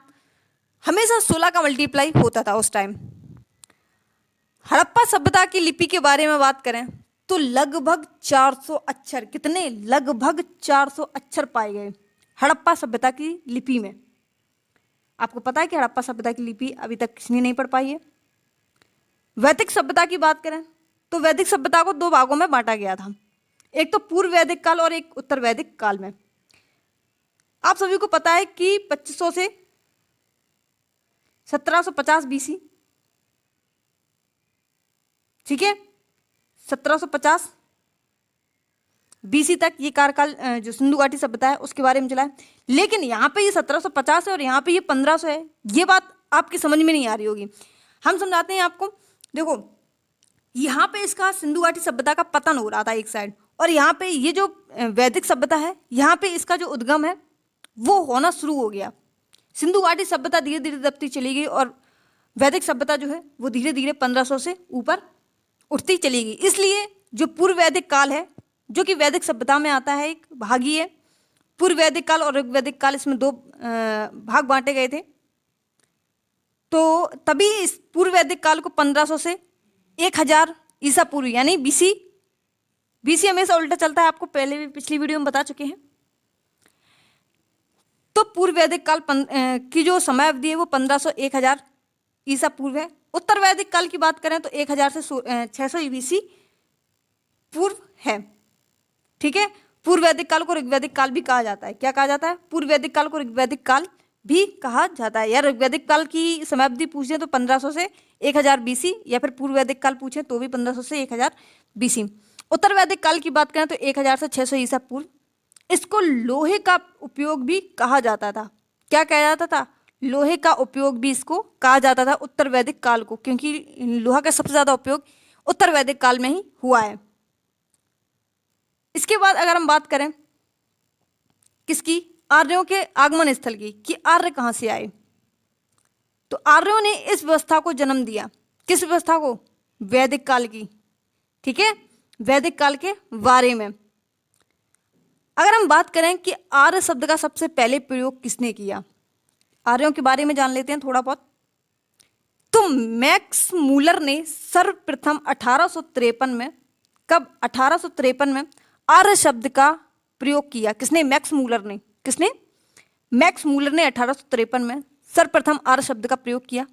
Speaker 1: हमेशा 16 का मल्टीप्लाई होता था उस टाइम। हड़प्पा सभ्यता की लिपि के बारे में बात करें तो लगभग 400 अक्षर, कितने, लगभग 400 अक्षर पाए गए हड़प्पा सभ्यता की लिपि में। आपको पता है कि हड़प्पा सभ्यता की लिपि अभी तक किसी ने नहीं पढ़ पाई है। वैदिक सभ्यता की बात करें तो वैदिक सभ्यता को 2 भागों में बांटा गया था, एक तो पूर्व वैदिक काल और एक उत्तर वैदिक काल में। आप सभी को पता है कि 2500 से 1750 बीसी, ठीक है, 1750 बीसी तक ये कार्यकाल जो सिंधु घाटी सभ्यता है उसके बारे में चला है। लेकिन यहाँ पे ये 1750 है और यहाँ पे ये 1500 है, ये बात आपकी समझ में नहीं आ रही होगी। हम समझाते हैं आपको। देखो, यहाँ पे इसका सिंधु घाटी सभ्यता का पतन हो रहा था एक साइड, और यहाँ पे ये जो वैदिक सभ्यता है यहाँ पे इसका जो उद्गम है वो होना शुरू हो गया। सिंधु घाटी सभ्यता धीरे धीरे दबती चली गई और वैदिक सभ्यता जो है वो धीरे धीरे 1500 से ऊपर उठती चली गई। इसलिए जो पूर्व वैदिक काल है, जो कि वैदिक सभ्यता में आता है, एक भाग ही है। पूर्व वैदिक काल और ऋग्वैदिक काल, इसमें 2 भाग बांटे गए थे। तो तभी इस पूर्व वैदिक काल को 1500 से 1000 ईसा पूर्व, यानी बीसी हमेशा उल्टा चलता है, आपको पहले भी पिछली वीडियो में बता चुके हैं। तो पूर्व वैदिक काल की जो समय अवधि है वो 1500 1000 ईसा पूर्व है। उत्तर वैदिक काल की बात करें तो 1000 से 600 बीसी पूर्व है, ठीक है। पूर्व वैदिक काल को ऋग्वैदिक काल भी कहा जाता है। क्या कहा जाता है? पूर्व वैदिक काल को ऋग्वैदिक काल भी कहा जाता है। या ऋग्वैदिक काल की समाप्ति पूछे तो 1500 से 1000 बीसी, या फिर पूर्व वैदिक काल पूछे तो भी 1500 से 1000 बीसी। उत्तर वैदिक काल की बात करें तो 1000 से 600 ईसा पूर्व। इसको लोहे का उपयोग भी कहा जाता था, क्या कहा जाता था, लोहे का उपयोग भी इसको कहा जाता था उत्तर वैदिक काल को, क्योंकि लोहा का सबसे ज्यादा उपयोग उत्तर वैदिक काल में ही हुआ है। इसके बाद अगर हम बात करें किसकी, आर्यों के आगमन स्थल की, कि आर्य कहां से आए, तो आर्यों ने इस व्यवस्था को जन्म दिया। किस व्यवस्था को, वैदिक काल की, ठीक है, वैदिक काल के बारे में। अगर हम बात करें कि आर्य शब्द का सबसे पहले प्रयोग किसने किया, आर्यों के बारे में जान लेते हैं थोड़ा बहुत। तो मैक्स मूलर ने सर्वप्रथम 1853 में, कब, 1853 में आर्य शब्द का प्रयोग किया। किसने, मैक्स मूलर ने। किसने, मैक्स मूलर ने 1853 में सर्वप्रथम आर्य शब्द का प्रयोग किया।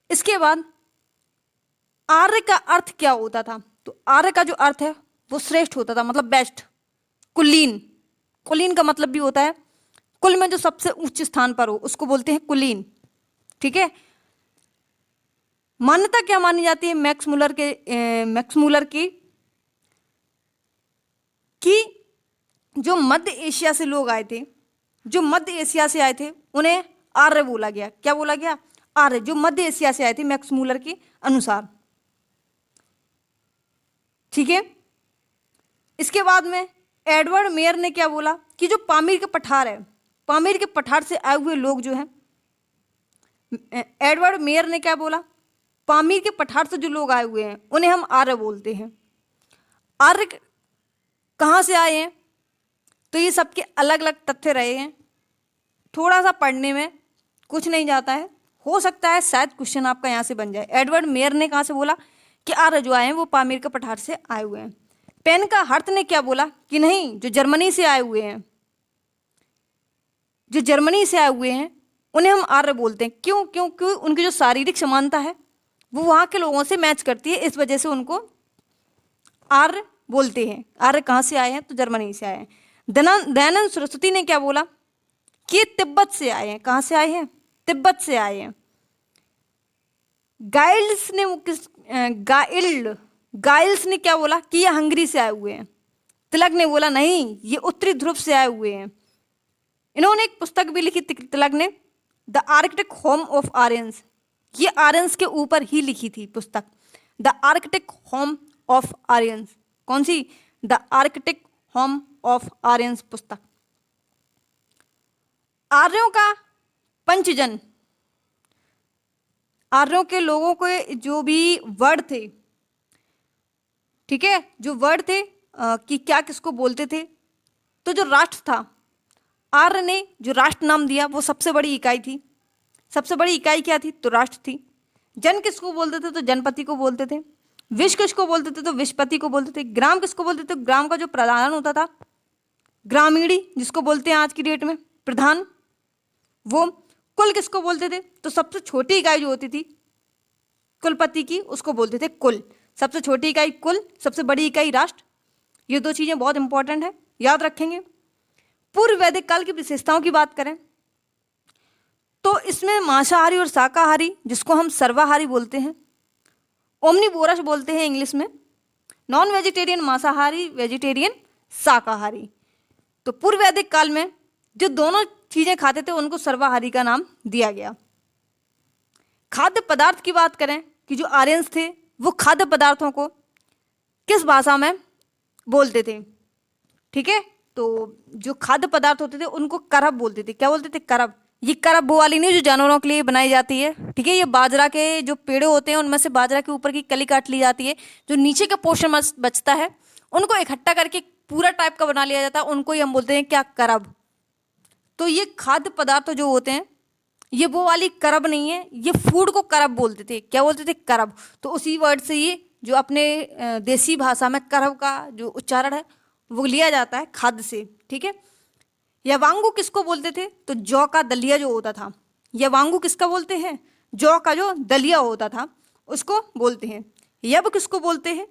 Speaker 1: इसके बाद आर्य का अर्थ क्या होता था, तो आर्य का जो अर्थ है वो श्रेष्ठ होता था, मतलब बेस्ट, कुलीन। कुलीन का मतलब भी होता है कुल में जो सबसे उच्च स्थान पर हो उसको बोलते हैं कुलीन, ठीक है। मान्यता क्या मानी जाती है मैक्स मूलर की, कि जो मध्य एशिया से लोग आए थे, जो मध्य एशिया से आए थे उन्हें आर्य बोला गया। क्या बोला गया, आर्य, जो मध्य एशिया से आए थे मैक्स मूलर के अनुसार, ठीक है। इसके बाद में एडवर्ड मेयर ने क्या बोला कि जो पामीर के पठार है, पामीर के पठार से आए हुए लोग जो हैं, एडवर्ड मेयर ने क्या बोला, पामीर के पठार से जो लोग आए हुए हैं उन्हें हम आर्य बोलते हैं। आर्य कहाँ से आए हैं, तो ये सबके अलग अलग तथ्य रहे हैं, थोड़ा सा पढ़ने में कुछ नहीं जाता है, हो सकता है शायद क्वेश्चन आपका यहाँ से बन जाए। एडवर्ड मेयर ने कहाँ से बोला कि आर्य जो आए हैं वो पामीर के पठार से आए हुए हैं। पेन का हर्थ ने क्या बोला कि नहीं, जो जर्मनी से आए हुए हैं, जो जर्मनी से आए हुए हैं उन्हें हम आर्य बोलते हैं। क्यों, क्योंकि उनकी जो शारीरिक समानता है वो वहाँ के लोगों से मैच करती है, इस वजह से उनको आर्य बोलते हैं। आर्य कहाँ से आए हैं, तो जर्मनी से आए हैं। दयानंद सरस्वती ने क्या बोला कि ये तिब्बत से आए हैं। कहाँ से आए हैं, तिब्बत से आए हैं। गाइल्स ने गाइल्स ने क्या बोला कि ये हंगरी से आए हुए हैं। तिलक ने बोला नहीं, ये उत्तरी ध्रुव से आए हुए हैं। इन्होंने एक पुस्तक भी लिखी तिलक ने, the Arctic home of Aryans, ये आर्यंस के ऊपर ही लिखी थी पुस्तक, the Arctic home of Aryans. कौन सी, the Arctic home of Aryans पुस्तक। आर्यों का पंचजन, आर्यों के लोगों के जो भी वर्ड थे, ठीक है, जो वर्ड थे कि क्या किसको बोलते थे, तो जो राष्ट्र था, आर्य ने जो राष्ट्र नाम दिया वो सबसे बड़ी इकाई थी। सबसे बड़ी इकाई क्या थी, तो राष्ट्र थी। जन किसको बोलते थे, तो जनपति को बोलते थे। विश्व किसको बोलते थे, तो विश्वपति को बोलते थे। ग्राम किसको बोलते थे, ग्राम का जो प्रधान होता था, ग्रामीणी जिसको बोलते हैं आज की डेट में प्रधान, वो। कुल किसको बोलते थे, तो सबसे छोटी इकाई जो होती थी कुलपति की उसको बोलते थे कुल। सबसे छोटी इकाई कुल, सबसे बड़ी इकाई राष्ट्र। ये दो चीजें बहुत इंपॉर्टेंट है, याद रखेंगे। पूर्व वैदिक काल की विशेषताओं की बात करें तो इसमें मांसाहारी और शाकाहारी, जिसको हम सर्वाहारी बोलते हैं, ओमनीवोरस बोलते हैं इंग्लिश में, नॉन वेजिटेरियन मांसाहारी, वेजिटेरियन शाकाहारी। तो पूर्व वैदिक काल में जो दोनों चीजें खाते थे उनको सर्वाहारी का नाम दिया गया। खाद्य पदार्थ की बात करें कि जो आर्यंस थे वो खाद्य पदार्थों को किस भाषा में बोलते थे, ठीक है। तो जो खाद्य पदार्थ होते थे उनको करब बोलते थे। क्या बोलते थे, करब। ये करब वो वाली नहीं जो जानवरों के लिए बनाई जाती है, ठीक है। ये बाजरा के जो पेड़े होते हैं उनमें से बाजरा के ऊपर की कली काट ली जाती है, जो नीचे का पोर्शन बचता है उनको इकट्ठा करके पूरा टाइप का बना लिया जाता है, उनको ही हम बोलते हैं क्या, करब। तो ये खाद्य पदार्थ जो होते हैं ये वो वाली करब नहीं है, ये फूड को करब बोलते थे। क्या बोलते थे, करब। तो उसी वर्ड से ये जो अपने देसी भाषा में करब का जो उच्चारण है वो लिया जाता है खाद्य से, ठीक है। यवांगु किसको बोलते थे, तो जौ का दलिया जो होता था, यवांगु किसका बोलते हैं, जौ का जो दलिया होता था उसको बोलते हैं। यब किसको बोलते हैं,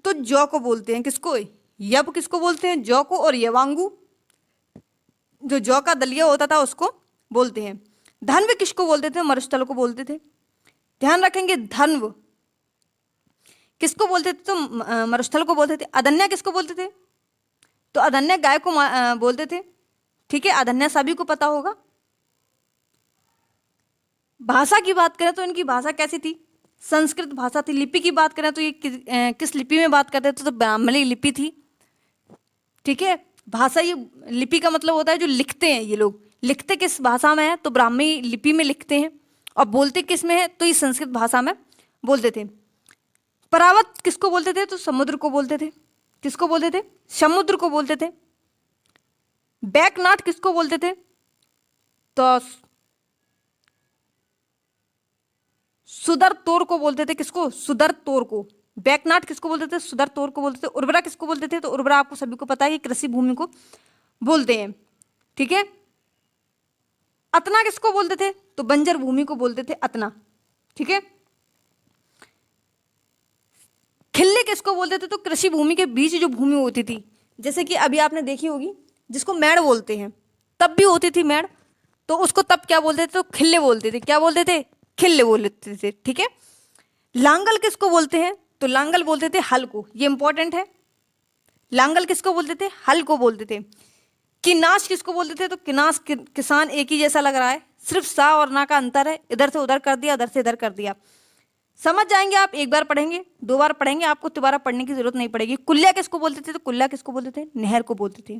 Speaker 1: तो जौ को बोलते हैं। किसको, यब किसको बोलते हैं, जौ को। और यवांगु जो जौ का दलिया होता था उसको बोलते हैं। धन्व किसको बोलते थे, मरुस्थल को बोलते थे। ध्यान रखेंगे, धन्व किसको बोलते थे, तो मरुस्थल को बोलते थे। अदन्या किसको बोलते थे, तो अदन्या गाय को बोलते थे। ठीक है, अदन्या सभी को पता होगा। भाषा की बात करें तो इनकी भाषा कैसी थी? संस्कृत भाषा थी। लिपि की बात करें तो ये किस लिपि में बात करते थे? तो ब्राह्मणी लिपि थी। ठीक है, भाषा, ये लिपि का मतलब होता है जो लिखते हैं, ये लोग लिखते किस भाषा में है? तो ब्राह्मी लिपि में लिखते हैं। और बोलते किस में है? तो ये संस्कृत भाषा में बोलते थे। परावत किसको बोलते थे? तो समुद्र को बोलते थे। किसको बोलते थे? समुद्र को बोलते थे। बैकनाट किसको बोलते थे? तो सुदर तोर को बोलते थे। किसको? सुदर तोर को। बैकनाट किसको बोलते थे? सुदर तोर को बोलते थे। उर्वरा किसको बोलते थे? तो उर्वरा आपको सभी को पता है कि कृषि भूमि को बोलते हैं। ठीक है, अतना किसको बोलते थे? तो बंजर भूमि को बोलते थे अतना। ठीक है, खिल्ली किसको बोलते थे? तो कृषि भूमि के बीच जो भूमि होती थी, जैसे कि अभी आपने देखी होगी, जिसको मेड़ बोलते हैं, तब भी होती थी मेड़, तो उसको तब क्या बोलते थे? तो खिल्ले बोलते थे। क्या बोलते थे? खिल्ले बोलते थे। ठीक है, लांगल किसको बोलते हैं? तो लांगल बोलते थे हल को। ये इंपॉर्टेंट है। लांगल किसको बोलते थे? हल को बोलते थे। किनाश किसको बोलते थे? तो किनाश किसान एक ही जैसा लग रहा है, सिर्फ सा और ना का अंतर है, इधर से उधर कर दिया, उधर से इधर कर दिया। समझ जाएंगे आप, एक बार पढ़ेंगे, दो बार पढ़ेंगे, आपको दोबारा पढ़ने की जरूरत नहीं पड़ेगी। कुल्ला किसको बोलते थे? तो कुल्ला किसको बोलते थे? नहर को बोलते थे।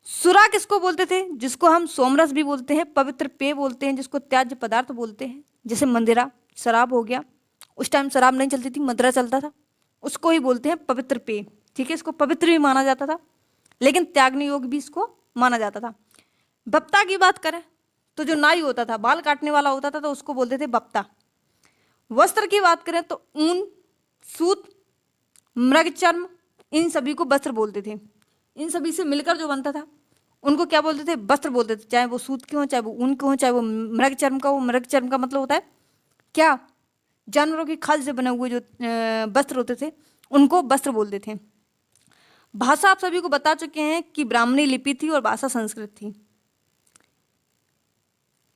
Speaker 1: सुरा किसको बोलते थे? जिसको हम सोमरस भी बोलते हैं, पवित्र पेय बोलते हैं, जिसको त्याज्य पदार्थ बोलते हैं, जैसे मंदिरा, शराब हो गया। उस टाइम शराब नहीं चलती थी, मदिरा चलता था, उसको ही बोलते हैं पवित्र पेय। ठीक है, इसको पवित्र भी माना जाता था, लेकिन त्यागने योग्य भी इसको माना जाता था। बप्ता की बात करें तो जो नाई होता था, बाल काटने वाला होता था, तो उसको बोलते थे बप्ता। वस्त्र की बात करें तो ऊन, सूत, मृगचर्म, इन सभी को वस्त्र बोलते थे। इन सभी से मिलकर जो बनता था उनको क्या बोलते थे? वस्त्र बोलते थे। चाहे वो सूत के हो, चाहे वो ऊन के हो, चाहे वो मृगचर्म का हो। मृगचर्म का मतलब होता है क्या? जानवरों की खाल से बने हुए जो वस्त्र होते थे, उनको वस्त्र बोलते थे। भाषा आप सभी को बता चुके हैं कि ब्राह्मणी लिपि थी और भाषा संस्कृत थी।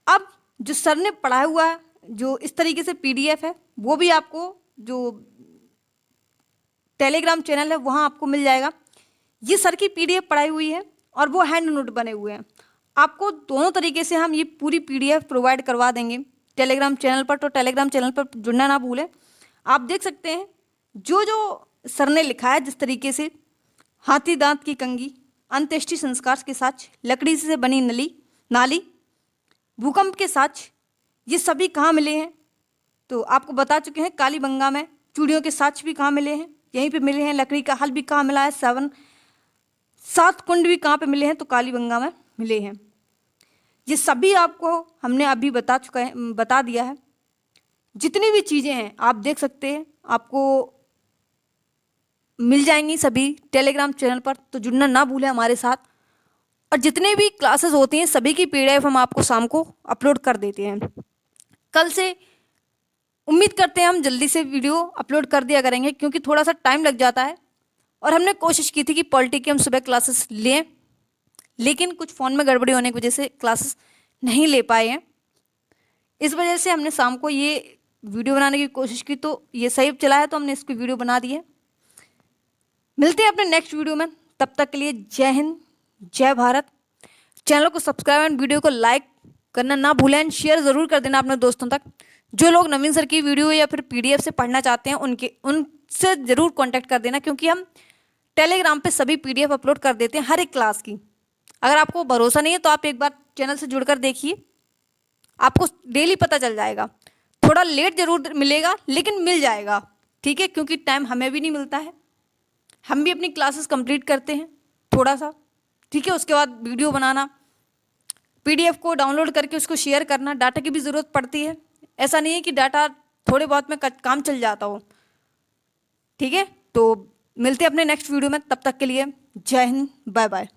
Speaker 1: अब जो सर ने पढ़ाया हुआ है, जो इस तरीके से पीडीएफ है, वो भी आपको जो टेलीग्राम चैनल है वहाँ आपको मिल जाएगा। ये सर की पीडीएफ पढ़ाई हुई है और वो हैंड नोट बने हुए हैं। आपको दोनों तरीके से हम ये पूरी पीडीएफ प्रोवाइड करवा देंगे टेलीग्राम चैनल पर, तो टेलीग्राम चैनल पर जुड़ना ना भूलें। आप देख सकते हैं जो जो सर ने लिखा है, जिस तरीके से हाथी दांत की कंगी, अंत्येष्टि संस्कार के साक्ष्य, लकड़ी से बनी नाली, भूकंप के साक्ष्य, ये सभी कहाँ मिले हैं? तो आपको बता चुके हैं कालीबंगा में। चूड़ियों के साक्ष्य भी कहाँ मिले हैं? यहीं पे मिले हैं। लकड़ी का हल भी कहाँ मिला है? 7 कुंड भी कहाँ पे मिले हैं? तो कालीबंगा में मिले हैं। ये सभी आपको हमने अभी बता दिया है। जितनी भी चीज़ें हैं आप देख सकते हैं, आपको मिल जाएंगी सभी टेलीग्राम चैनल पर, तो जुड़ना ना भूलें हमारे साथ। और जितने भी क्लासेस होती हैं सभी की पीडीएफ हम आपको शाम को अपलोड कर देते हैं। कल से उम्मीद करते हैं हम जल्दी से वीडियो अपलोड कर दिया करेंगे, क्योंकि थोड़ा सा टाइम लग जाता है। और हमने कोशिश की थी कि पॉलिटी की हम सुबह क्लासेस लें, लेकिन कुछ फ़ोन में गड़बड़ी होने की वजह से क्लासेस नहीं ले पाए हैं। इस वजह से हमने शाम को ये वीडियो बनाने की कोशिश की, तो ये सही चला है, तो हमने इसकी वीडियो बना दी है। मिलते हैं अपने नेक्स्ट वीडियो में, तब तक के लिए जय हिंद, जय भारत। चैनल को सब्सक्राइब एंड वीडियो को लाइक करना ना भूलें एंड शेयर ज़रूर कर देना अपने दोस्तों तक। जो लोग नवीन सर की वीडियो या फिर पीडीएफ से पढ़ना चाहते हैं उनसे ज़रूर कांटेक्ट कर देना, क्योंकि हम टेलीग्राम पे सभी पीडीएफ अपलोड कर देते हैं हर एक क्लास की। अगर आपको भरोसा नहीं है तो आप एक बार चैनल से जुड़कर देखिए, आपको डेली पता चल जाएगा। थोड़ा लेट जरूर मिलेगा, लेकिन मिल जाएगा। ठीक है, क्योंकि टाइम हमें भी नहीं मिलता है, हम भी अपनी क्लासेस कंप्लीट करते हैं थोड़ा सा। ठीक है, उसके बाद वीडियो बनाना, पीडीएफ को डाउनलोड करके उसको शेयर करना, डाटा की भी ज़रूरत पड़ती है। ऐसा नहीं है कि डाटा थोड़े बहुत में काम चल जाता हो। ठीक है, तो मिलते हैं अपने नेक्स्ट वीडियो में, तब तक के लिए जय हिंद, बाय बाय।